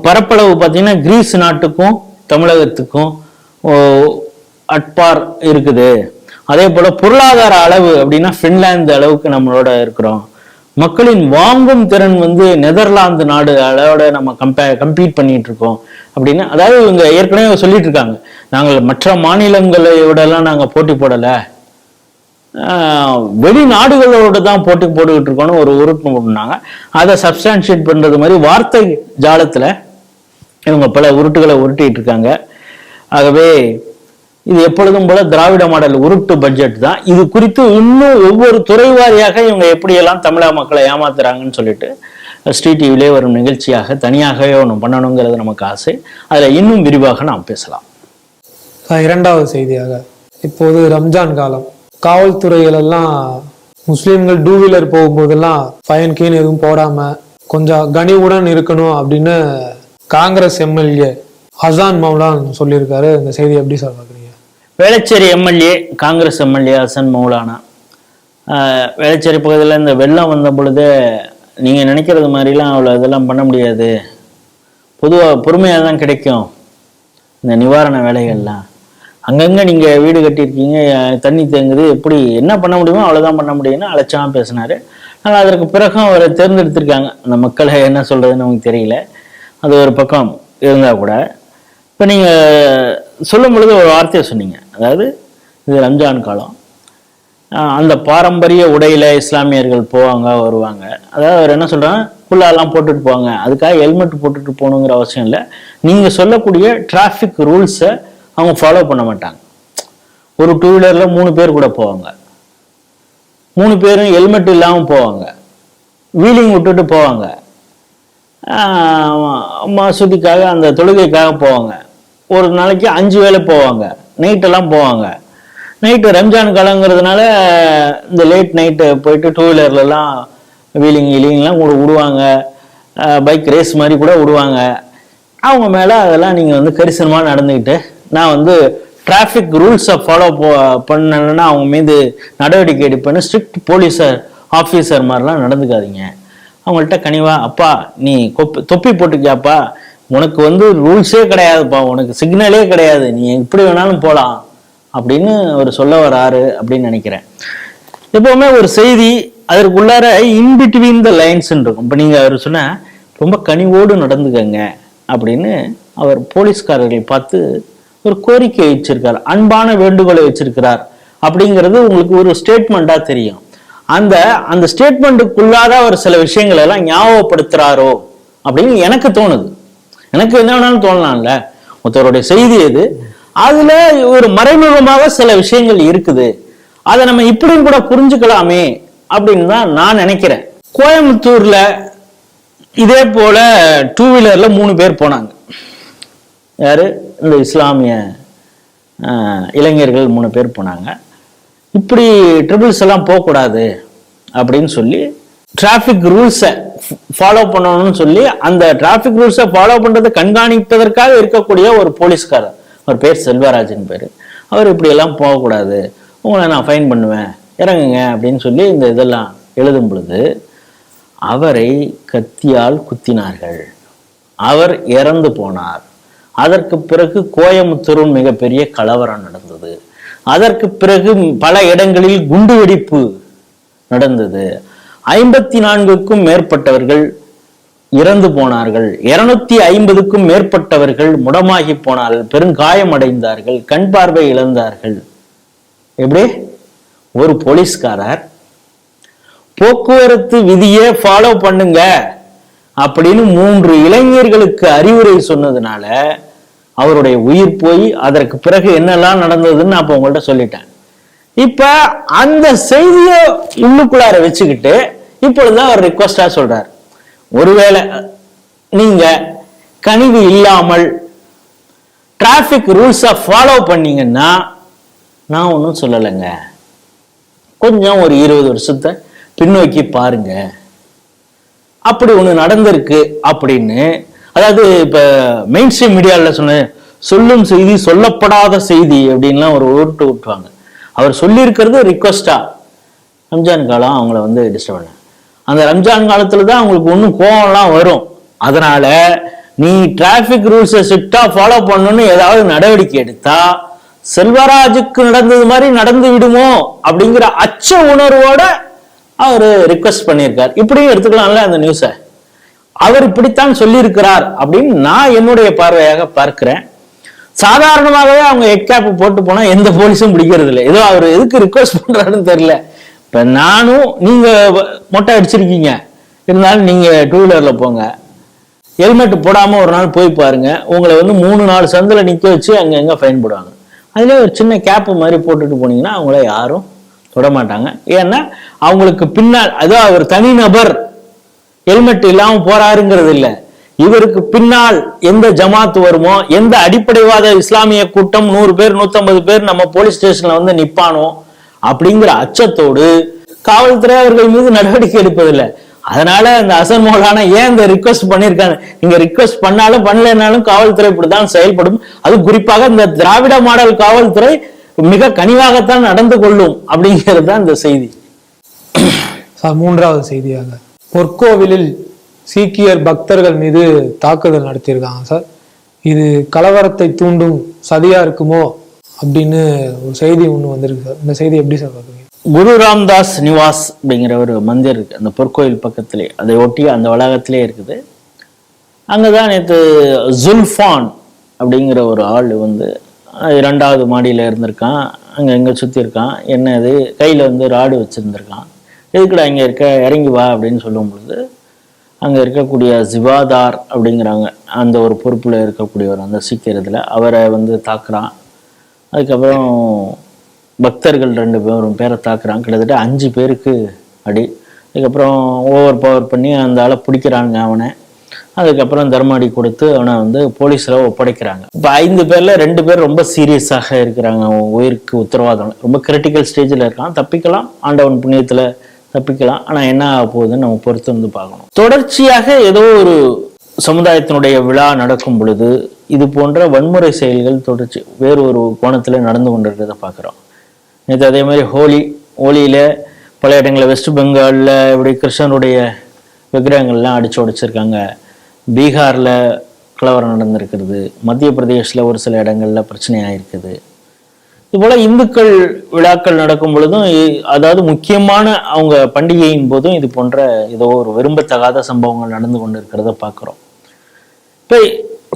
பரப்பளவு பார்த்தீங்கன்னா கிரீஸ் நாட்டுக்கும் தமிழகத்துக்கும் அட்பார் இருக்குது. அதே போல பொருளாதார அளவு அப்படின்னா பின்லாந்து அளவுக்கு நம்மளோட இருக்கிறோம். மக்களின் வாங்கும் திறன் நெதர்லாந்து நாடு அளவோட நம்ம கம்பீட் பண்ணிட்டு இருக்கோம் அப்படின்னு. அதாவது இவங்க ஏற்கனவே சொல்லிட்டு இருக்காங்க, நாங்கள் மற்ற மாநிலங்களோட எல்லாம் நாங்க போட்டி போடல, வெளிநாடுகளோட தான் போட்டி போட்டுக்கிட்டு இருக்கோம்னு ஒரு உருட்டு பண்ணாங்க. அதை சப்ஸ்டான்ஷியேட் பண்றது மாதிரி வார்த்தை ஜாலத்துல இவங்க பல உருட்டுகளை உருட்டிட்டு இருக்காங்க. ஆகவே இது எப்பொழுதும் போல திராவிட மாடல் உருட்டு பட்ஜெட் தான். இது குறித்து இன்னும் ஒவ்வொரு துறை வாரியாக இவங்க எப்படியெல்லாம் தமிழக மக்களை ஏமாத்துறாங்கன்னு சொல்லிட்டு ஸ்ரீ டிவிலே வரும் நிகழ்ச்சியாக தனியாகவே ஒன்று பண்ணணுங்கிறது நமக்கு ஆசை. அதில் இன்னும் விரிவாக நாம் பேசலாம். இரண்டாவது செய்தியாக, இப்போது ரம்ஜான் காலம், காவல்துறைகளெல்லாம் முஸ்லீம்கள் டூ வீலர் போகும்போதெல்லாம் ஃபைன் கீன் எதுவும் போடாம கொஞ்சம் கனிவுடன் இருக்கணும் அப்படின்னு காங்கிரஸ் எம்எல்ஏ ஹசான் மௌலான் சொல்லியிருக்காரு. இந்த செய்தி எப்படி சார் பார்க்குறீங்க? வேளச்சேரி எம்எல்ஏ, காங்கிரஸ் எம்எல்ஏ ஹசன் மௌலானா வேளச்சேரி பகுதியில் இந்த வெள்ளம் வந்த பொழுது நீங்கள் நினைக்கிறது மாதிரிலாம் அவ்வளோ இதெல்லாம் பண்ண முடியாது, பொதுவாக பொறுமையாக தான் கிடைக்கும் இந்த நிவாரண வேலைகள்லாம். அங்கங்கே நீங்கள் வீடு கட்டியிருக்கீங்க, தண்ணி தேங்குது, எப்படி என்ன பண்ண முடியுமோ அவ்வளோதான் பண்ண முடியும்னு அலட்சியமாக பேசினார். ஆனால் அதற்கு பிறகும் அவரை தேர்ந்தெடுத்திருக்காங்க. அந்த மக்களை என்ன சொல்கிறதுன்னு நமக்கு தெரியல. அது ஒரு பக்கம் இருந்தால் கூட இப்போ நீங்கள் சொல்லும் பொழுது ஒரு வார்த்தையை சொன்னீங்க, அதாவது இது ரம்ஜான் காலம், அந்த பாரம்பரிய உடையில இஸ்லாமியர்கள் போவாங்க வருவாங்க. அதாவது அவர் என்ன சொல்றாங்க, குல்லாலாம் போட்டுட்டு போவாங்க, அதுக்காக ஹெல்மெட் போட்டுட்டு போகணுங்கிற அவசியம் இல்லை. நீங்கள் சொல்லக்கூடிய டிராஃபிக் ரூல்ஸை அவங்க ஃபாலோ பண்ண மாட்டாங்க. ஒரு டூ வீலரில் 3 பேர் கூட போவாங்க, 3 பேரும் ஹெல்மெட் இல்லாமல் போவாங்க, வீலிங் விட்டுட்டு போவாங்க, மசூதிக்காக அந்த தொழுகைக்காக போவாங்க, ஒரு நாளைக்கு 5 வேளை போவாங்க, நைட்டெல்லாம் போவாங்க. நைட்டு ரம்ஜான் காலங்கிறதுனால இந்த லேட் நைட்டு போயிட்டு டூ வீலர்லாம் வீலிங்லாம் கூட விடுவாங்க, பைக் ரேஸ் மாதிரி கூட விடுவாங்க. அவங்க மேலே அதெல்லாம் நீங்கள் கரிசனமாக நடந்துக்கிட்டு நான் டிராஃபிக் ரூல்ஸை ஃபாலோ பண்ணலைன்னா அவங்க மீது நடவடிக்கை எடுப்பேன்னு ஸ்ட்ரிக்ட் போலீஸ் ஆஃபீஸர் மாதிரிலாம் நடந்துக்காதீங்க. அவங்கள்ட்ட கனிவா, அப்பா நீ தொப்பி போட்டுக்கியாப்பா, உனக்கு ரூல்ஸே கிடையாதுப்பா, உனக்கு சிக்னலே கிடையாது, நீ எப்படி வேணாலும் போகலாம் அப்படின்னு அவர் சொல்ல வராரு அப்படின்னு நினைக்கிறேன். எப்பவுமே ஒரு செய்தி அதற்குள்ளார இன்பிட்வீன் த லைன்ஸ் இருக்கும். இப்போ நீங்கள் அவர் சொன்ன ரொம்ப கனிவோடு நடந்துக்கங்க அப்படின்னு அவர் போலீஸ்காரர்களை பார்த்து ஒரு கோரிக்கை வச்சிருக்கார், அன்பான வேண்டுகோளை வச்சிருக்கிறார் அப்படிங்கிறது உங்களுக்கு ஒரு ஸ்டேட்மெண்டா தெரியும். அந்த ஸ்டேட்மெண்ட்டுக்குள்ளார அவர் சில விஷயங்களை எல்லாம் ஞாபகப்படுத்துறாரோ அப்படின்னு எனக்கு தோணுது. எனக்கு என்ன வேணாலும் தோணலாம்ல, ஒருத்தருடைய செய்தி எது, அதுல ஒரு மறைமுகமாக சில விஷயங்கள் இருக்குது, அதை நம்ம இப்படியும் கூட புரிஞ்சுக்கலாமே அப்படின்னு தான் நான் நினைக்கிறேன். கோயம்புத்தூர்ல இதே போல டூ வீலர்ல 3 பேர் போனாங்க. யாரு? இந்த இஸ்லாமிய இளைஞர்கள் 3 பேர் போனாங்க. இப்படி ட்ரிபிள்ஸ் எல்லாம் போகக்கூடாது அப்படின்னு சொல்லி டிராஃபிக் ரூல்ஸை ஃபாலோ பண்ணணும்னு சொல்லி அந்த டிராஃபிக் ரூல்ஸை ஃபாலோ பண்றதை கண்காணிப்பதற்காக இருக்கக்கூடிய ஒரு போலீஸ்காரர், அவர் பேர் செல்வராஜன் பேர், அவர் இப்படி எல்லாம் போகக்கூடாது, உங்களை நான் ஃபைன் பண்ணுவேன், இறங்குங்க அப்படின்னு சொல்லி இந்த இதெல்லாம் எழுதும் பொழுது அவரை கத்தியால் குத்தினார்கள். அவர் இறந்து போனார். அதற்கு பிறகு கோயம்புத்தூரில் மிகப்பெரிய கலவரம் நடந்தது. அதற்கு பிறகு பல இடங்களில் குண்டுவெடிப்பு நடந்தது. 54க்கும் மேற்பட்டவர்கள் இறந்து போனார்கள். 250க்கும் மேற்பட்டவர்கள் முடமாகி போனார்கள், பெருங்காயம் அடைந்தார்கள், கண் பார்வை இழந்தார்கள். எப்படி ஒரு போலீஸ்காரர் போக்குவரத்து விதியை ஃபாலோ பண்ணுங்க அப்படின்னு 3 இளைஞர்களுக்கு அறிவுரை சொன்னதுனால அவருடைய உயிர் போய் அதற்கு பிறகு என்னெல்லாம் நடந்ததுன்னு நான் இப்ப உங்கள்ட்ட சொல்லிட்டேன். இப்ப அந்த செய்தியை உள்ளுக்குள்ளார வச்சுக்கிட்டு இப்பொழுதுதான் அவர் ரிக்வஸ்டா சொல்றார், ஒருவேளை நீங்க கனிவு இல்லாமல் டிராபிக் ரூல்ஸை ஃபாலோ பண்ணீங்கன்னா நான் ஒன்றும் சொல்லலைங்க, கொஞ்சம் ஒரு 20 வருஷத்தை பின்னோக்கி பாருங்க, அப்படி ஒண்ணு நடந்திருக்கு அப்படின்னு, அதாவது இப்ப மெயின் ஸ்ட்ரீம் மீடியால சொன்ன சொல்லும் செய்தி சொல்லப்படாத செய்தி அப்படின்லாம் ஒரு உருட்டு விட்டுவாங்க. அவர் சொல்லியிருக்கிறது ரிக்வஸ்டா ரம்ஜான் காலம் அவங்கள வந்து டிஸ்டர்ப் பண்ண, அந்த ரம்ஜான் காலத்துல தான் அவங்களுக்கு ஒன்றும் கோவம்லாம் வரும். அதனால நீ டிராபிக் ரூல்ஸை ஸ்ட்ரிக்டா ஃபாலோ பண்ணணும்னு ஏதாவது நடவடிக்கை எடுத்தா செல்வராஜுக்கு நடந்தது மாதிரி நடந்து விடுமோ அப்படிங்கிற அச்ச உணர்வோட அவரு ரிக்வெஸ்ட் பண்ணியிருக்கார். இப்படியும் எடுத்துக்கலாம்ல அந்த நியூஸை. அவர் இப்படித்தான் சொல்லியிருக்கிறார் அப்படின்னு நான் என்னுடைய பார்வையாக பார்க்கிறேன். சாதாரணமாகவே அவங்க ஹெட்கேப் போட்டு போனா எந்த போலீஸும் பிடிக்கிறது இல்லை. ஏதோ அவர் எதுக்கு ரிக்வெஸ்ட் பண்றாருன்னு தெரியல. இப்ப நானும் நீங்க மொட்டை அடிச்சிருக்கீங்க, இருந்தாலும் நீங்க டூ வீலர்ல போங்க, ஹெல்மெட் போடாம ஒரு நாள் போய் பாருங்க, உங்களை வந்து 3-4 சந்தில நிக்க வச்சு அங்க ஃபைன் போடுவாங்க. அதுலேயே ஒரு சின்ன கேப்பு மாதிரி போட்டுட்டு போனீங்கன்னா அவங்கள யாரும் தொடமாட்டாங்க. ஏன்னா அவங்களுக்கு பின்னால், அதோ அவர் தனிநபர் ஹெல்மெட் இல்லாம போறாருங்கிறது இல்லை, இவருக்கு பின்னால் எந்த ஜமாத் வருமோ, எந்த அடிப்படைவாத இஸ்லாமிய கூட்டம் 100 பேர் 150 பேர் நம்ம போலீஸ் ஸ்டேஷன்ல வந்து நிப்பானோ அப்படிங்கிற அச்சத்தோடு காவல்துறை அவர்கள் மீது நடவடிக்கை எடுப்பதில்லை. அதனால அந்த அசன் மௌலானா ஏன் இந்த ரிக்வெஸ்ட் பண்ணியிருக்காங்க, நீங்க ரிக்வெஸ்ட் பண்ணாலும் பண்ணலனாலும் காவல்துறை இப்படிதான் செயல்படும், அது குறிப்பாக இந்த திராவிட மாடல் காவல்துறை மிக கனிவாகத்தான் நடந்து கொள்ளும் அப்படிங்கிறது தான் இந்த செய்தி. மூன்றாவது செய்தியாக, பொற்கோவிலில் சீக்கியர் பக்தர்கள் மீது தாக்குதல் நடத்தியிருக்காங்க சார். இது கலவரத்தை தூண்டும் சதியா இருக்குமோ அப்படின்னு ஒரு செய்தி ஒண்ணு வந்திருக்கு சார். இந்த செய்தி எப்படி சார் பாக்குறீங்க? குரு ராம்தாஸ் நிவாஸ் அப்படிங்கிற ஒரு மந்திர் இருக்கு அந்த பொற்கோயில் பக்கத்திலே, அதை ஒட்டி அந்த வளாகத்திலே இருக்குது. அங்கதான் நேற்று ஜுல்ஃபான் அப்படிங்கிற ஒரு ஆள் வந்து 2வது மாடியில இருந்திருக்கான், அங்க எங்க சுத்தி இருக்கான், என்ன இது கையில வந்து ராடு வச்சிருந்திருக்கான், எதுக்குடா இங்க இருக்க, இறங்கி வா அப்படின்னு சொல்லும் பொழுது அங்க இருக்கக்கூடிய ஜிவாதார் அப்படிங்கிறாங்க அந்த ஒரு பொறுப்புல இருக்கக்கூடியவர் அந்த சீக்கிரத்துல அவரை வந்து தாக்குறான். அதுக்கப்புறம் பக்தர்கள் 2 பேரை தாக்குறான், கிட்டத்தட்ட 5 பேருக்கு அடி. அதுக்கப்புறம் ஓவர் பவர் பண்ணி அந்த ஆளை பிடிக்கிறாங்க அவனை. அதுக்கப்புறம் தர்மாடி கொடுத்து அவனை வந்து போலீஸில் ஒப்படைக்கிறாங்க. இப்போ 5 பேர்ல 2 பேர் ரொம்ப சீரியஸாக இருக்கிறாங்க, உயிருக்கு உத்தரவாதம், ரொம்ப கிரிட்டிக்கல் ஸ்டேஜில் இருக்கான். தப்பிக்கலாம், ஆண்டவன் புண்ணியத்தில் தப்பிக்கலாம். ஆனால் என்ன ஆக போகுதுன்னு நம்ம பொறுத்து வந்து பார்க்கணும். தொடர்ச்சியாக ஏதோ ஒரு சமுதாயத்தினுடைய விழா நடக்கும் பொழுது இது போன்ற வன்முறை செயல்கள் தொடர்ச்சி வேறு ஒரு கோணத்தில் நடந்து கொண்டிருக்கிறத பார்க்குறோம். நேற்று அதே மாதிரி ஹோலியில் பல இடங்களில் வெஸ்ட் பெங்காலில் இப்படி கிருஷ்ணனுடைய விக்கிரகங்கள்லாம் அடித்து உடைச்சிருக்காங்க. பீகாரில் கலவரம் நடந்திருக்கிறது. மத்திய பிரதேசில் ஒரு சில இடங்களில் பிரச்சனையாக இருக்குது. இதுபோல் இந்துக்கள் விழாக்கள் நடக்கும் பொழுதும், அதாவது முக்கியமான அவங்க பண்டிகையின் போதும் இது போன்ற ஏதோ ஒரு விரும்பத்தகாத சம்பவங்கள் நடந்து கொண்டு இருக்கிறத பார்க்குறோம். இப்போ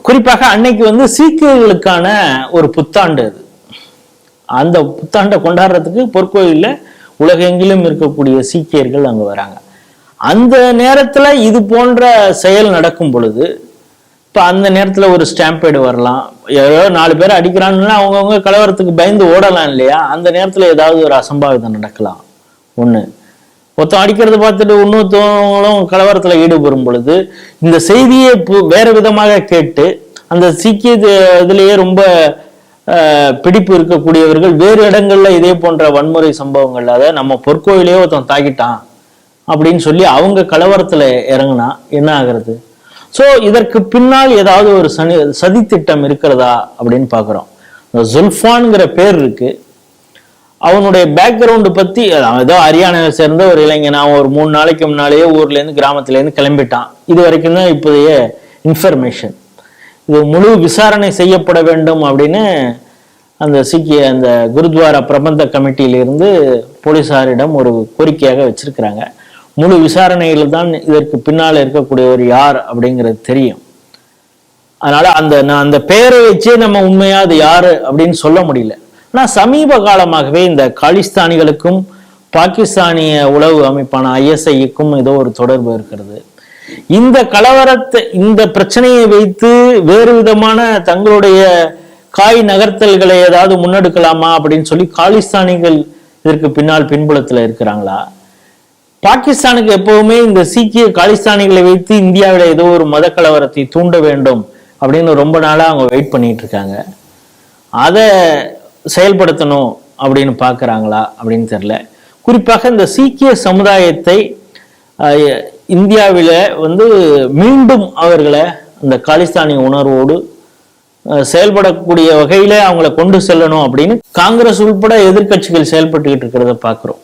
குறிப்பாக அன்னைக்கு வந்து சீக்கியர்களுக்கான ஒரு புத்தாண்டு, அது அந்த புத்தாண்டை கொண்டாடுறதுக்கு பொற்கோயிலில் உலகெங்கிலும் இருக்கக்கூடிய சீக்கியர்கள் அங்கே வராங்க. அந்த நேரத்துல இது போன்ற செயல் நடக்கும் பொழுது இப்ப அந்த நேரத்துல ஒரு ஸ்டாம்பேடு வரலாம், ஏதோ 4 பேர் அடிக்கிறாங்கன்னா அவங்கவுங்க கலவரத்துக்கு பயந்து ஓடலாம் இல்லையா. அந்த நேரத்துல ஏதாவது ஒரு அசம்பாவிதம் நடக்கலாம். ஒருத்தன் அடிக்கிறத பார்த்துட்டு இன்னொருத்தவங்களும் கலவரத்துல ஈடுபடும் பொழுது இந்த செய்தியை வேற விதமாக கேட்டு அந்த சீக்கிய இதுலயே ரொம்ப பிடிப்பு இருக்கக்கூடியவர்கள் வேறு இடங்கள்ல இதே போன்ற வன்முறை சம்பவங்கள், அதாவது நம்ம பொற்கோயிலே ஒருத்தன் தாக்கிட்டான் அப்படின்னு சொல்லி அவங்க கலவரத்துல இறங்கினா என்ன ஆகிறது? ஸோ இதற்கு பின்னால் ஏதாவது ஒரு சதி திட்டம் இருக்கிறதா அப்படின்னு பாக்குறோம். ஜுல்ஃபான்ங்கிற பேர் இருக்கு, அவனுடைய பேக்ரவுண்டு பத்தி ஏதோ ஹரியானாவை சேர்ந்த ஒரு இளைஞன், அவன் ஒரு 3 நாளைக்கு முன்னாலேயே ஊர்ல இருந்து கிராமத்துல இருந்து கிளம்பிட்டான். இது வரைக்கும் தான் இப்போதைய இன்ஃபர்மேஷன். இது முழு விசாரணை செய்யப்பட வேண்டும் அப்படின்னு அந்த சீக்கிய அந்த குருத்வாரா பிரபந்த கமிட்டியிலிருந்து போலீசாரிடம் ஒரு கோரிக்கையாக வச்சிருக்கிறாங்க. முழு விசாரணையில் தான் இதற்கு பின்னால் இருக்கக்கூடியவர் யார் அப்படிங்கிறது தெரியும். அதனால அந்த பெயரை வச்சே நம்ம உண்மையா அது யாரு அப்படின்னு சொல்ல முடியல. ஆனா சமீப காலமாகவே இந்த காலிஸ்தானிகளுக்கும் பாகிஸ்தானிய உளவு அமைப்பான ISIக்கும் ஏதோ ஒரு தொடர்பு இருக்கிறது. இந்த கலவரத்தை, இந்த பிரச்சனையை வைத்து வேறு விதமான தங்களுடைய காய் நகர்த்தல்களை ஏதாவது முன்னெடுக்கலாமா அப்படின்னு சொல்லி காலிஸ்தானிகள் இதற்கு பின்னால் பின்புலத்துல இருக்கிறாங்களா? பாகிஸ்தானுக்கு எப்பவுமே இந்த சீக்கிய காலிஸ்தானிகளை வைத்து இந்தியாவில ஏதோ ஒரு மத கலவரத்தை தூண்ட வேண்டும் அப்படின்னு ரொம்ப நாளா அவங்க வெயிட் பண்ணிட்டு இருக்காங்க. அதை செயல்படுத்தணும் அப்படின்னு பாக்குறாங்களா அப்படின்னு தெரியல. குறிப்பாக இந்த சீக்கிய சமுதாயத்தை இந்தியாவில வந்து மீண்டும் அவர்களை அந்த காலிஸ்தானி உணர்வோடு செயல்படக்கூடிய வகையில அவங்கள கொண்டு செல்லணும் அப்படின்னு காங்கிரஸ் உள்பட எதிர்கட்சிகள் செயல்பட்டுக்கிட்டு இருக்கிறத பாக்குறோம்.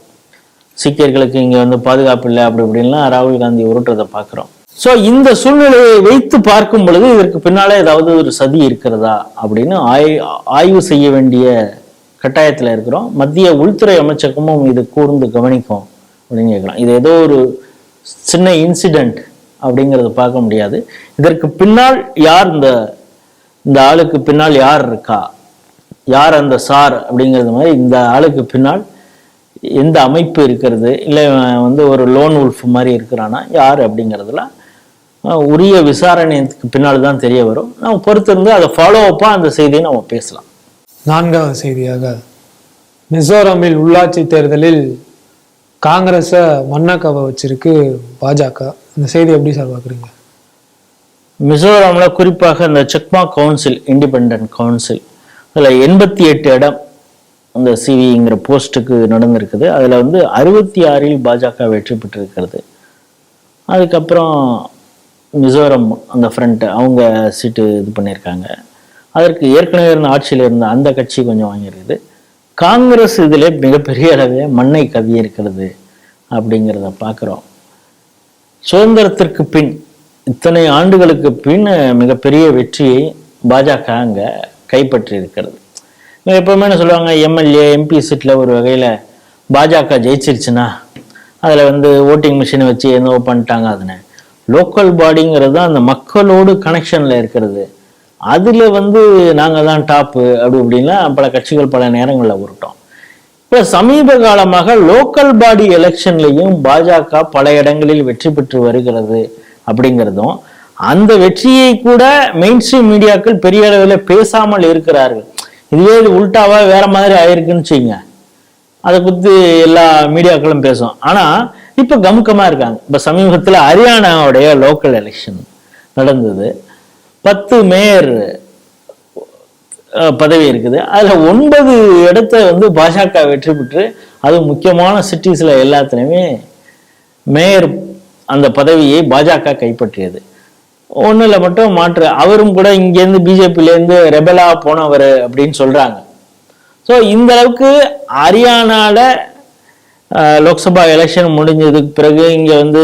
சீக்கியர்களுக்கு இங்க வந்து பாதுகாப்பு இல்லை அப்படி இப்படின்லாம் ராகுல் காந்தி உருட்டுறதை பாக்குறோம். ஸோ இந்த சூழ்நிலையை வைத்து பார்க்கும் பொழுது இதற்கு பின்னாலே ஏதாவது ஒரு சதி இருக்கிறதா அப்படின்னு ஆய்வு செய்ய வேண்டிய கட்டாயத்தில் இருக்கிறோம். மத்திய உள்துறை அமைச்சகமும் இது கூர்ந்து கவனிக்கும் அப்படின்னு கேட்கலாம். இது ஏதோ ஒரு சின்ன இன்சிடென்ட் அப்படிங்கிறத பார்க்க முடியாது. இதற்கு பின்னால் யார், இந்த ஆளுக்கு பின்னால் யார் இருக்கா, யார் அந்த சார் அப்படிங்கிறது மாதிரி இந்த ஆளுக்கு பின்னால் எந்த அமைப்பு இருக்கிறது, இல்லை வந்து ஒரு லோன் உல்ஃப் மாதிரி இருக்கிறானா யார் அப்படிங்கிறதுல உரிய விசாரணைக்கு பின்னால் தான் தெரிய வரும். நம்ம பொறுத்திருந்து அதை ஃபாலோ அப்பா அந்த செய்தியை நம்ம பேசலாம். 4வது செய்தியாக, மிசோரமில் உள்ளாட்சி தேர்தலில் காங்கிரஸை மண்ணக்கவ வச்சிருக்கு பாஜக. இந்த செய்தி எப்படி சார் பார்க்குறீங்க? மிசோரம்ல குறிப்பாக இந்த செக்மா கவுன்சில், இண்டிபெண்டன்ட் கவுன்சில், அதில் 88 இடம் அந்த சிவிங்கிற போஸ்ட்டுக்கு நடந்திருக்குது. அதில் வந்து 66 பாஜக வெற்றி பெற்றிருக்கிறது. அதுக்கப்புறம் மிசோரம் அந்த ஃப்ரண்ட் அவங்க சீட்டு இது பண்ணியிருக்காங்க. அதற்கு ஏற்கனவே இருந்த ஆட்சியில் இருந்த அந்த கட்சி கொஞ்சம் வாங்கியிருக்குது. காங்கிரஸ் இதில் மிகப்பெரிய அளவே மண்ணை கவ்வி இருக்கிறது அப்படிங்கிறத பார்க்குறோம். சுதந்திரத்திற்கு பின், இத்தனை ஆண்டுகளுக்கு பின் மிகப்பெரிய வெற்றியை பாஜக அங்கே கைப்பற்றி இருக்கிறது. எப்பவுமே என்ன சொல்லுவாங்க, எம்எல்ஏ எம்பி சீட்டில் ஒரு வகையில் பாஜக ஜெயிச்சிருச்சுன்னா அதில் வந்து ஓட்டிங் மிஷினை வச்சு என்னவோ பண்ணிட்டாங்க. அதுன்னு லோக்கல் பாடிங்கிறது தான் அந்த மக்களோடு கனெக்ஷனில் இருக்கிறது. அதில் வந்து நாங்கள் தான் டாப்பு அப்படி இப்படின்லாம் பல கட்சிகள் பல நேரங்களில் உருட்டோம். இப்போ சமீப காலமாக லோக்கல் பாடி எலெக்ஷன்லையும் பாஜக பல இடங்களில் வெற்றி பெற்று வருகிறது அப்படிங்கிறதும், அந்த வெற்றியை கூட மெயின் ஸ்ட்ரீம் மீடியாக்கள் பெரிய அளவில் பேசாமல் இருக்கிறார்கள். இதுவே இது உல்டாவா வேற மாதிரி ஆயிருக்குன்னு வச்சுங்க, அதை குறித்து எல்லா மீடியாக்களும் பேசும். ஆனா இப்ப கமுக்கமா இருக்காங்க. இப்ப சமீபத்தில் ஹரியானாவுடைய லோக்கல் எலெக்ஷன் நடந்தது. 10 மேயர் பதவி இருக்குது. அதுல 9 இடத்த வந்து பாஜக வெற்றி பெற்று, அது முக்கியமான சிட்டிஸ்ல எல்லாத்துலயுமே மேயர் அந்த பதவியை பாஜக கைப்பற்றியது. ஒண்ணுல மட்டும் மாற்று, அவரும் கூட இங்கேருந்து பிஜேபியிலேருந்து ரெபலா போனவர் அப்படின்னு சொல்றாங்க. ஸோ இந்த அளவுக்கு ஹரியானால லோக்சபா எலெக்ஷன் முடிஞ்சதுக்கு பிறகு இங்க வந்து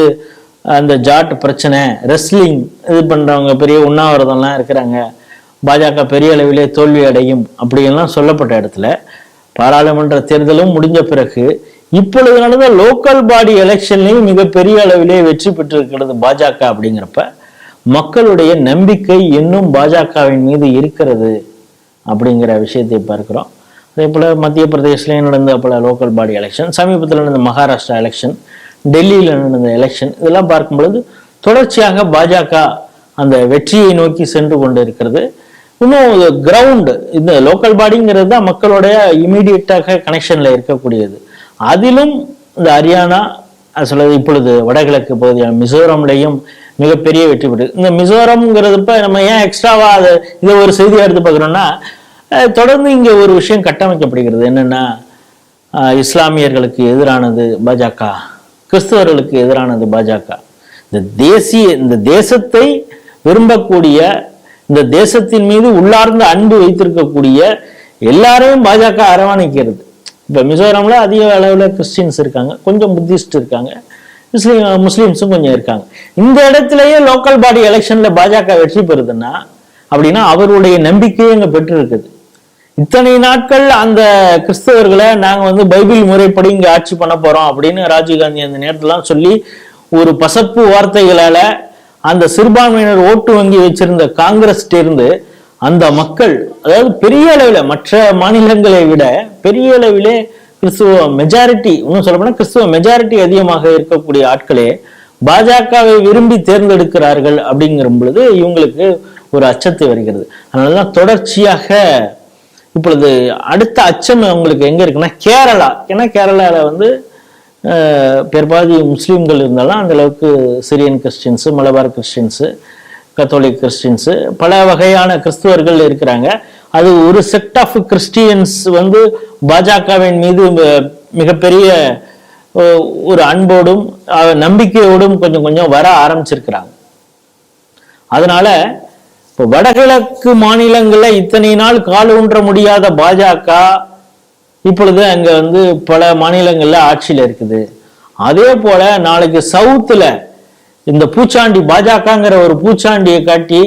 அந்த ஜாட் பிரச்சனை, ரெஸ்லிங் இது பண்றவங்க பெரிய உண்ணாவிரதம்லாம் இருக்கிறாங்க, பாஜக பெரிய அளவிலே தோல்வி அடையும் அப்படின்லாம் சொல்லப்பட்ட இடத்துல பாராளுமன்ற தேர்தலும் முடிஞ்ச பிறகு இப்பொழுது நடந்த லோக்கல் பாடி எலெக்ஷன்லையும் மிகப்பெரிய அளவிலே வெற்றி பெற்றிருக்கிறது பாஜக. அப்படிங்கிறப்ப மக்களுடைய நம்பிக்கை இன்னும் பாஜகவின் மீது இருக்கிறது அப்படிங்கிற விஷயத்தை பார்க்கிறோம். அதே போல மத்திய பிரதேசிலையும் நடந்த பல லோக்கல் பாடி எலெக்ஷன், சமீபத்தில் நடந்த மகாராஷ்டிரா எலெக்ஷன், டெல்லியில் நடந்த எலெக்ஷன், இதெல்லாம் பார்க்கும் பொழுது தொடர்ச்சியாக பாஜக அந்த வெற்றியை நோக்கி சென்று கொண்டு இருக்கிறது. இன்னும் கிரவுண்ட், இந்த லோக்கல் பாடிங்கிறது தான் மக்களுடைய இமீடியட்டாக கனெக்ஷன்ல இருக்கக்கூடியது. அதிலும் இந்த ஹரியானா சொல்றது, இப்பொழுது வடகிழக்கு பகுதியான மிசோரம்லையும் மிகப்பெரிய வெற்றி பெற்று. இந்த மிசோரம்ங்கிறதுப்ப நம்ம ஏன் எக்ஸ்ட்ராவா இதை ஒரு செய்தியா எடுத்து பார்க்குறோம்னா, தொடர்ந்து இங்க ஒரு விஷயம் கட்டமைக்கப்படுகிறது. என்னன்னா, இஸ்லாமியர்களுக்கு எதிரானது பாஜக, கிறிஸ்தவர்களுக்கு எதிரானது பாஜக. இந்த தேசத்தை விரும்பக்கூடிய, இந்த தேசத்தின் மீது உள்ளார்ந்த அன்பு வைத்திருக்கக்கூடிய எல்லாரையும் பாஜக அரவணைக்கிறது. இப்ப மிசோரம்ல அதிக அளவுல கிறிஸ்டின்ஸ் இருக்காங்க, கொஞ்சம் புத்திஸ்ட் இருக்காங்க, முஸ்லீம்ஸும் கொஞ்சம் இருக்காங்க. இந்த இடத்திலேயே லோக்கல் பாடி எலெக்ஷன்ல பாஜக வெற்றி பெறுதுன்னா அப்படின்னா அவருடைய நம்பிக்கையை அங்க பெற்று இருக்குது. இத்தனை நாட்கள் அந்த கிறிஸ்தவர்களை நாங்க வந்து பைபிள் முறைப்படி இங்க ஆட்சி பண்ண போறோம் அப்படின்னு ராஜீவ்காந்தி அந்த நேரத்திலாம் சொல்லி ஒரு பசப்பு வார்த்தைகளால அந்த சிறுபான்மையினர் ஓட்டு வங்கி வச்சிருந்த காங்கிரஸ் இருந்து அந்த மக்கள், அதாவது பெரிய அளவில் மற்ற மாநிலங்களை விட பெரிய அளவிலே கிறிஸ்துவ மெஜாரிட்டி, இன்னும் சொல்ல போனா கிறிஸ்துவ மெஜாரிட்டி அதிகமாக இருக்கக்கூடிய ஆட்களே பாஜகவை விரும்பி தேர்ந்தெடுக்கிறார்கள் அப்படிங்கிற பொழுது இவங்களுக்கு ஒரு அச்சத்தை வருகிறது. அதனாலதான் தொடர்ச்சியாக இப்பொழுது அடுத்த அச்சம் அவங்களுக்கு எங்க இருக்குன்னா கேரளா. ஏன்னா கேரளால வந்து பெரும்பாதி முஸ்லீம்கள் இருந்தாலும் அந்த அளவுக்கு Syrian Christians, Malabar Christians, Catholic Christians, பல வகையான கிறிஸ்துவர்கள் இருக்கிறாங்க. அது ஒரு செட் ஆஃப் கிறிஸ்டியன்ஸ் வந்து பாஜகவின் மீது மிகப்பெரிய ஒரு அன்போடும் நம்பிக்கையோடும் கொஞ்சம் கொஞ்சம் வர ஆரம்பிச்சிருக்கிறாங்க. அதனால இப்போ வடகிழக்கு மாநிலங்கள்ல இத்தனை நாள் கால் ஊன்ற முடியாத பாஜக இப்பொழுது அங்க பல மாநிலங்கள்ல ஆட்சியில இருக்குது. அதே போல நாளைக்கு சவுத்துல இந்த பூச்சாண்டி பாஜகங்கிற ஒரு பூச்சாண்டியை காட்டி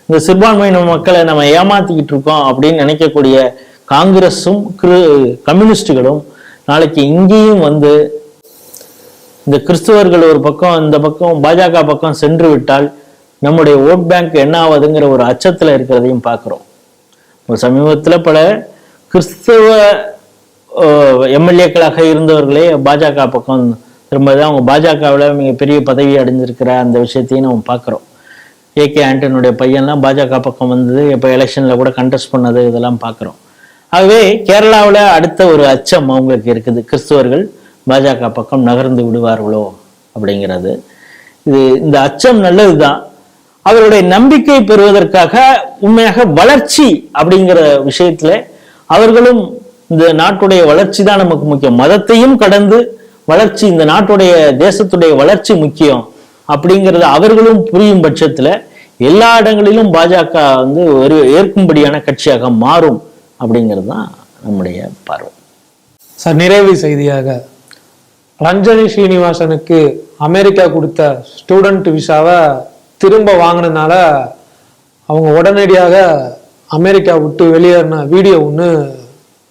இந்த சிறுபான்மையின மக்களை நம்ம ஏமாத்திக்கிட்டு இருக்கோம் அப்படின்னு நினைக்கக்கூடிய காங்கிரஸும் கம்யூனிஸ்டுகளும் நாளைக்கு இங்கேயும் இந்த கிறிஸ்துவர்கள் ஒரு பக்கம் இந்த பக்கம் பாஜக பக்கம் சென்று விட்டால் நம்முடைய ஓட் பேங்க் என்ன ஆகுதுங்கிற ஒரு அச்சத்துல இருக்கிறதையும் பார்க்கிறோம். சமீபத்துல பல கிறிஸ்தவ எம்எல்ஏக்களாக இருந்தவர்களே பாஜக பக்கம் திரும்பதான் அவங்க பாஜகவில் மிகப்பெரிய பதவி அடைஞ்சிருக்கிற அந்த விஷயத்தையும் நம்ம பார்க்குறோம். ஏகே ஆண்டனுடைய பையன்லாம் பாஜக பக்கம் வந்தது, இப்போ எலெக்ஷனில் கூட கண்டெஸ்ட் பண்ணது, இதெல்லாம் பார்க்குறோம். ஆகவே கேரளாவில் அடுத்த ஒரு அச்சம் அவங்களுக்கு இருக்குது, கிறிஸ்துவர்கள் பாஜக பக்கம் நகர்ந்து விடுவார்களோ அப்படிங்கிறது. இந்த அச்சம் நல்லதுதான். அவருடைய நம்பிக்கை பெறுவதற்காக உண்மையாக வளர்ச்சி அப்படிங்கிற விஷயத்துல அவர்களும் இந்த நாட்டுடைய வளர்ச்சி தான் நமக்கு முக்கியம், மதத்தையும் கடந்து வளர்ச்சி, இந்த நாட்டுடைய தேசத்துடைய வளர்ச்சி முக்கியம் அப்படிங்கிறது அவர்களும் புரியும் பட்சத்துல எல்லா இடங்களிலும் பாஜக ஒரு ஏற்கும்படியான கட்சியாக மாறும் அப்படிங்கிறது தான் நம்முடைய பார்வை. சார், நிறைவு செய்தியாக ரஞ்சனி ஸ்ரீனிவாசனுக்கு அமெரிக்கா கொடுத்த ஸ்டூடெண்ட் விசாவை திரும்ப வாங்கினதுனால அவங்க உடனடியாக அமெரிக்கா விட்டு வெளியேறின வீடியோ ஒன்று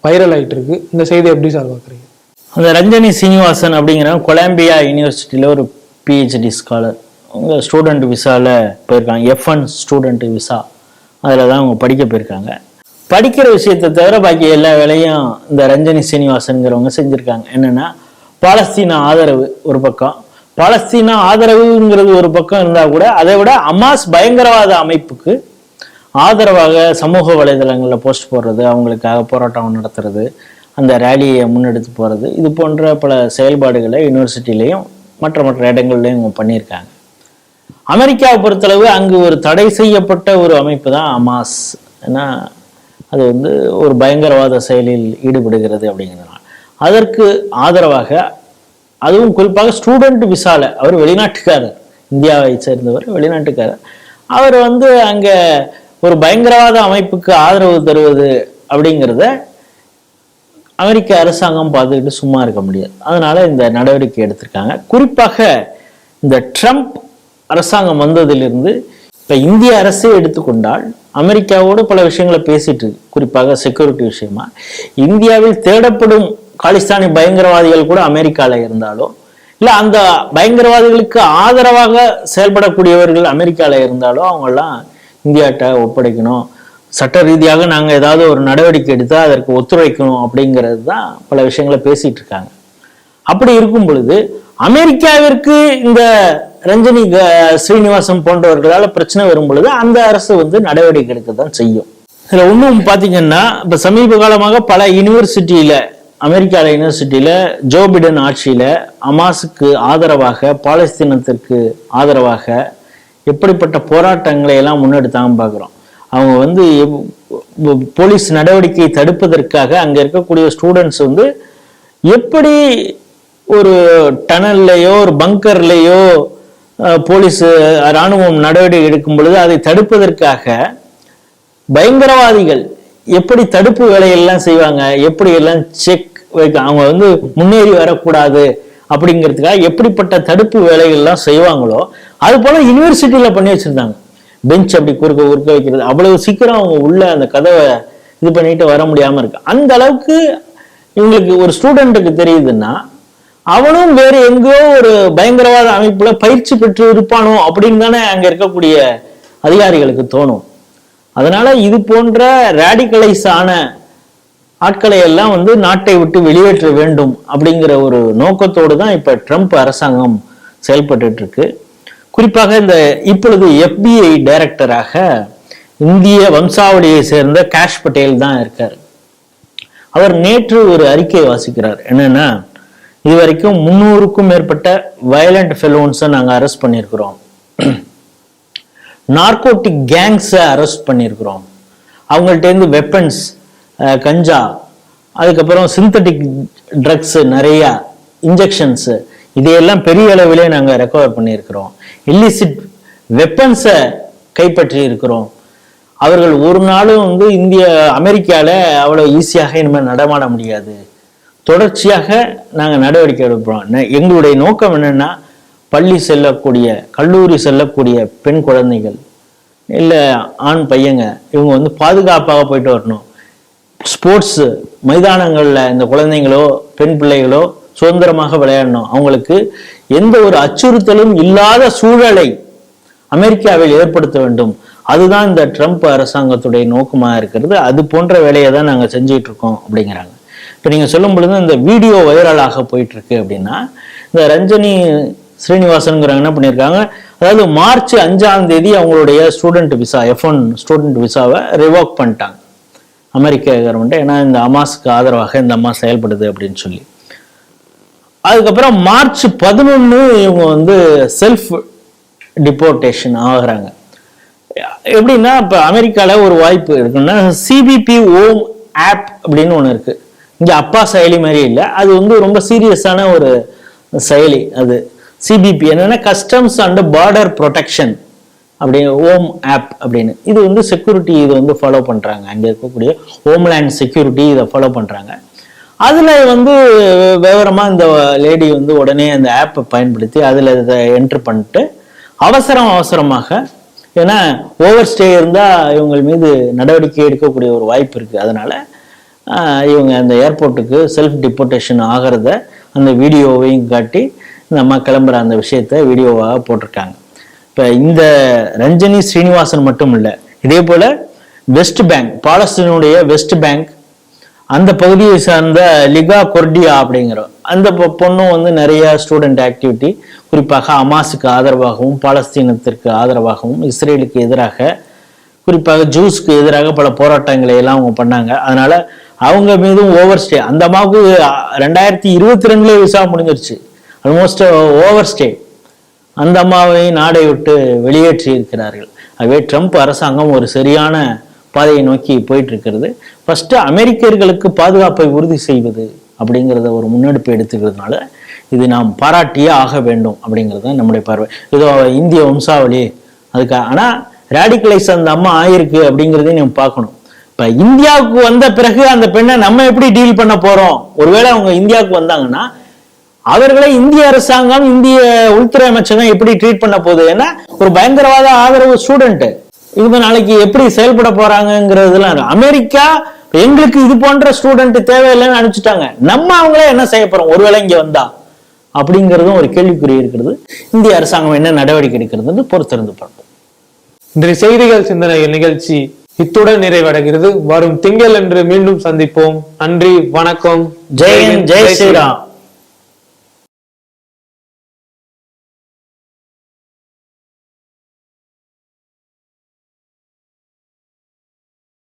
வைரல் ஆகிட்டு இருக்கு. இந்த செய்தி எப்படி சார் பார்க்குறீங்க? அந்த ரஞ்சனி சீனிவாசன் அப்படிங்கிறவங்க கொலம்பியா யூனிவர்சிட்டியில் ஒரு பிஹெச்டி ஸ்காலர். அவங்க ஸ்டூடெண்ட் விசாவில் போயிருக்காங்க, F1 ஸ்டூடெண்ட் விசா. அதில் தான் அவங்க படிக்க போயிருக்காங்க. படிக்கிற விஷயத்தை தவிர பாக்கி எல்லா வேலையும் இந்த ரஞ்சனி சீனிவாசன்கிறவங்க செஞ்சுருக்காங்க. என்னென்னா, பாலஸ்தீன ஆதரவு ஒரு பக்கம், பாலஸ்தீன ஆதரவுங்கிறது ஒரு பக்கம் இருந்தால் கூட அதை விட ஹமாஸ் பயங்கரவாத அமைப்புக்கு ஆதரவாக சமூக வலைதளங்களில் போஸ்ட் போடுறது, அவங்களுக்காக போராட்டம் நடத்துறது, அந்த ரேலியை முன்னெடுத்து போகிறது, இது போன்ற பல செயல்பாடுகளை யூனிவர்சிட்டிலையும் மற்ற இடங்கள்லையும் அவங்க பண்ணியிருக்காங்க. அமெரிக்காவை பொறுத்தளவு அங்கு ஒரு தடை செய்யப்பட்ட ஒரு அமைப்பு தான் ஹமாஸ். ஏன்னா அது ஒரு பயங்கரவாத செயலில் ஈடுபடுகிறது அப்படிங்கிறதுனால அதற்கு ஆதரவாக, அதுவும் குறிப்பாக ஸ்டூடெண்ட் விசால, அவர் வெளிநாட்டுக்காரர், இந்தியாவை சேர்ந்தவர், வெளிநாட்டுக்காரர், அவர் அங்கே ஒரு பயங்கரவாத அமைப்புக்கு ஆதரவு தருவது அப்படிங்கிறத அமெரிக்க அரசாங்கம் பார்த்துக்கிட்டு சும்மா இருக்க முடியாது. அதனால இந்த நடவடிக்கை எடுத்திருக்காங்க. குறிப்பாக இந்த ட்ரம்ப் அரசாங்கம் வந்ததிலிருந்து இப்போ இந்திய அரசே எடுத்துக்கொண்டால் அமெரிக்காவோடு பல விஷயங்களை பேசிட்டு இருக்கு. குறிப்பாக செக்யூரிட்டி விஷயமா இந்தியாவில் தேடப்படும் காலிஸ்தானி பயங்கரவாதிகள் கூட அமெரிக்காவில் இருந்தாலோ, இல்லை அந்த பயங்கரவாதிகளுக்கு ஆதரவாக செயல்படக்கூடியவர்கள் அமெரிக்காவில் இருந்தாலோ அவங்கெல்லாம் இந்தியாட்ட ஒப்படைக்கணும், சட்ட ரீதியாக நாங்கள் ஏதாவது ஒரு நடவடிக்கை எடுத்தால் அதற்கு ஒத்துழைக்கணும் அப்படிங்கிறது தான் பல விஷயங்களை பேசிட்டு இருக்காங்க. அப்படி இருக்கும் பொழுது அமெரிக்காவிற்கு இந்த ரஞ்சனி ஸ்ரீனிவாசன் போன்றவர்களால் பிரச்சனை வரும் பொழுது அந்த அரசு நடவடிக்கை எடுக்க தான் செய்யும். இதில் இன்னும் பார்த்தீங்கன்னா, இப்போ சமீப காலமாக பல யூனிவர்சிட்டியில, அமெரிக்காவில் யூனிவர்சிட்டியில ஜோ பிடன் ஆட்சியில ஹமாஸுக்கு ஆதரவாக, பாலஸ்தீனத்திற்கு ஆதரவாக எப்படிப்பட்ட போராட்டங்களை எல்லாம் முன்னெடுத்தாங்க பார்க்குறோம். அவங்க போலீஸ் நடவடிக்கையை தடுப்பதற்காக அங்க இருக்கக்கூடிய ஸ்டூடெண்ட்ஸ் எப்படி ஒரு டனல்லையோ ஒரு பங்கர்லையோ போலீஸ் இராணுவம் நடவடிக்கை எடுக்கும் பொழுது அதை தடுப்பதற்காக பயங்கரவாதிகள் எப்படி தடுப்பு வேலையெல்லாம் செய்வாங்க, எப்படி எல்லாம் செக் வைக்க, அவங்க முன்னேறி வரக்கூடாது அப்படிங்கிறதுக்காக எப்படிப்பட்ட தடுப்பு வேலைகள்லாம் செய்வாங்களோ அது போல யூனிவர்சிட்டியில பண்ணி வச்சிருந்தாங்க. பெஞ்ச் அப்படி குறுக்க வைக்கிறது, அவ்வளவு சீக்கிரம் அவங்க உள்ள அந்த கதவை இது பண்ணிட்டு வர முடியாம இருக்கு. அந்த அளவுக்கு இவங்களுக்கு ஒரு ஸ்டூடெண்ட்டுக்கு தெரியுதுன்னா அவனும் வேற எங்கேயோ ஒரு பயங்கரவாத அமைப்புல பயிற்சி பெற்று இருப்பானோ அப்படின்னு தானே அங்க இருக்கக்கூடிய அதிகாரிகளுக்கு தோணும். அதனால இது போன்ற ரேடிகலைஸ் ஆன ஆட்களை எல்லாம் நாட்டை விட்டு வெளியேற்ற வேண்டும் அப்படிங்கிற ஒரு நோக்கத்தோடு தான் இப்ப ட்ரம்ப் அரசாங்கம் செயல்பட்டு இருக்கு. குறிப்பாக இந்த இப்பொழுது FBI டைரக்டராக இந்திய வம்சாவளியை சேர்ந்த காஷ் பட்டேல் தான் இருக்கார். அவர் நேற்று ஒரு அறிக்கையை வாசிக்கிறார். என்னன்னா, இதுவரைக்கும் 300க்கும் மேற்பட்ட வயலண்ட் ஃபெலோன்ஸை நாங்கள் அரெஸ்ட் பண்ணியிருக்கிறோம், நார்கோட்டிக் கேங்ஸை அரெஸ்ட் பண்ணியிருக்கிறோம், அவங்கள்ட்டேருந்து வெப்பன்ஸ், கஞ்சா, அதுக்கப்புறம் சிந்தட்டிக் ட்ரக்ஸ் நிறையா இன்ஜெக்ஷன்ஸு இதையெல்லாம் பெரிய அளவிலே நாங்கள் ரெக்கவர் பண்ணியிருக்கிறோம். இல்லிசிட் வெப்பன்ஸை கைப்பற்றி இருக்கிறோம். அவர்கள் ஒரு நாளும் வந்து அமெரிக்காவில் அவ்வளோ ஈஸியாக இனிமேல் நடமாட முடியாது. தொடர்ச்சியாக நாங்கள் நடவடிக்கை எடுக்கிறோம். எங்களுடைய நோக்கம் என்னென்னா, பள்ளி செல்லக்கூடிய, கல்லூரி செல்லக்கூடிய பெண் குழந்தைகள் இல்லை ஆண் பையங்க இவங்க வந்து பாதுகாப்பாக போயிட்டு வரணும். ஸ்போர்ட்ஸு மைதானங்களில் இந்த குழந்தைங்களோ பெண் பிள்ளைகளோ சுதந்திரமாக விளையாடணும். அவங்களுக்கு எந்த ஒரு அச்சுறுத்தலும் இல்லாத சூழலை அமெரிக்காவில் ஏற்படுத்த வேண்டும். அதுதான் இந்த ட்ரம்ப் அரசாங்கத்துடைய நோக்கமாக இருக்கிறது. அது போன்ற வேலையை தான் நாங்கள் செஞ்சுட்டு இருக்கோம் அப்படிங்கிறாங்க. இப்போ நீங்கள் சொல்லும் பொழுது இந்த வீடியோ வைரலாக போயிட்டு இருக்கு அப்படின்னா, இந்த ரஞ்சனி ஸ்ரீனிவாசன்ங்கிறவங்க என்ன பண்ணியிருக்காங்க, அதாவது மார்ச் 5ஆம் தேதி அவங்களுடைய ஸ்டூடெண்ட் விசா F1 ஸ்டூடெண்ட் விசாவை ரிவோக் பண்ணிட்டாங்க அமெரிக்க கவர்மெண்ட். ஏன்னா இந்த அமாஸுக்கு ஆதரவாக இந்த அம்மா செயல்படுது அப்படின்னு சொல்லி. அதுக்கப்புறம் மார்ச் 11 இவங்க வந்து செல்ஃப் டிபோர்டேஷன் ஆகுறாங்க. எப்படின்னா, இப்போ அமெரிக்காவில் ஒரு வாய்ப்பு இருக்குன்னா, CBP ஹோம் ஆப் அப்படின்னு ஒன்று இருக்கு. இங்கே அப்பா செயலி மாதிரி இல்லை, அது வந்து ரொம்ப சீரியஸான ஒரு செயலி. அது CBP என்னன்னா கஸ்டம்ஸ் அண்ட் பார்டர் ப்ரொடெக்ஷன் அப்படி ஹோம் ஆப் அப்படின்னு. இது வந்து செக்யூரிட்டி இதை வந்து ஃபாலோ பண்ணுறாங்க. அங்கே இருக்கக்கூடிய ஹோம்லேண்ட் செக்யூரிட்டி இதை ஃபாலோ பண்ணுறாங்க. அதில் வந்து விவரமாக இந்த லேடி வந்து உடனே அந்த ஆப்பை பயன்படுத்தி அதில் இதை என்ட்ரு பண்ணிட்டு அவசரமாக, ஏன்னா ஓவர் ஸ்டே இருந்தால் இவங்க மீது நடவடிக்கை எடுக்கக்கூடிய ஒரு வாய்ப்பு இருக்குது. அதனால் இவங்க அந்த ஏர்போர்ட்டுக்கு செல்ஃப் டிபோர்டேஷன் ஆகிறத அந்த வீடியோவையும் காட்டி இந்த அம்மா கிளம்புற அந்த விஷயத்த வீடியோவாக போட்டிருக்காங்க. இப்போ இந்த ரஞ்சனி ஸ்ரீனிவாசன் மட்டும் இல்லை, இதே போல் வெஸ்ட் பேங்க், பாலஸ்தீனுடைய வெஸ்ட் பேங்க் அந்த பகுதியை சார்ந்த லிகா கொர்டியா அப்படிங்கிற அந்த பொண்ணும் வந்து நிறைய ஸ்டூடெண்ட் ஆக்டிவிட்டி, குறிப்பாக அமாஸுக்கு ஆதரவாகவும் பாலஸ்தீனத்திற்கு ஆதரவாகவும் இஸ்ரேலுக்கு எதிராக, குறிப்பாக ஜூஸ்க்கு எதிராக பல போராட்டங்களை எல்லாம் அவங்க பண்ணாங்க. அதனால அவங்க மீதும் ஓவர் ஸ்டே, அந்த அம்மாவுக்கு 2022 விசா முடிஞ்சிருச்சு, ஆல்மோஸ்ட் ஓவர் ஸ்டே. அந்த அம்மாவை நாடை விட்டு வெளியேற்றி இருக்கிறார்கள். ஆகவே ட்ரம்ப் அரசாங்கம் ஒரு சரியான பாதையை நோக்கி போயிட்டு இருக்கிறது. ஃபர்ஸ்ட் அமெரிக்கர்களுக்கு பாதுகாப்பை உறுதி செய்வது அப்படிங்கிறத ஒரு முன்னெடுப்பு எடுத்துக்கிறதுனால இது நாம் பாராட்டியே ஆக வேண்டும் அப்படிங்கிறது தான் நம்முடைய பார்வை. இதோ இந்திய வம்சாவளி அதுக்கு, ஆனால் ரேடிகலைஸ் அந்த அம்மா ஆயிருக்கு அப்படிங்கிறதையும் நம்ம பார்க்கணும். இப்போ இந்தியாவுக்கு வந்த பிறகு அந்த பெண்ணை நம்ம எப்படி டீல் பண்ண போறோம்? ஒருவேளை அவங்க இந்தியாவுக்கு வந்தாங்கன்னா அவர்களை இந்திய அரசாங்கம், இந்திய உள்துறை அமைச்சகம் எப்படி ட்ரீட் பண்ண போகுது? ஏன்னா ஒரு பயங்கரவாத ஆதரவு ஸ்டூடெண்ட் இவங்க நாளைக்கு எப்படி செயல்பட போறாங்கிறதுலாம். அமெரிக்கா எங்களுக்கு இது போன்ற ஸ்டூடெண்ட் தேவையில்லைன்னு அனுப்பிச்சுட்டாங்க, நம்ம அவங்களே என்ன செய்ய போறோம் ஒருவேளை இங்க வந்தா அப்படிங்கிறதும் ஒரு கேள்விக்குறி இருக்கிறது. இந்திய அரசாங்கம் என்ன நடவடிக்கை எடுக்கிறது பொறுத்திருந்து பார்ப்போம். இன்றைய செய்திகள் சிந்தனை நிகழ்ச்சி இத்துடன் நிறைவடைகிறது. வரும் திங்கள் என்று மீண்டும் சந்திப்போம். நன்றி, வணக்கம். ஜெய் ஹிந்த், ஜெய் ஸ்ரீராம்.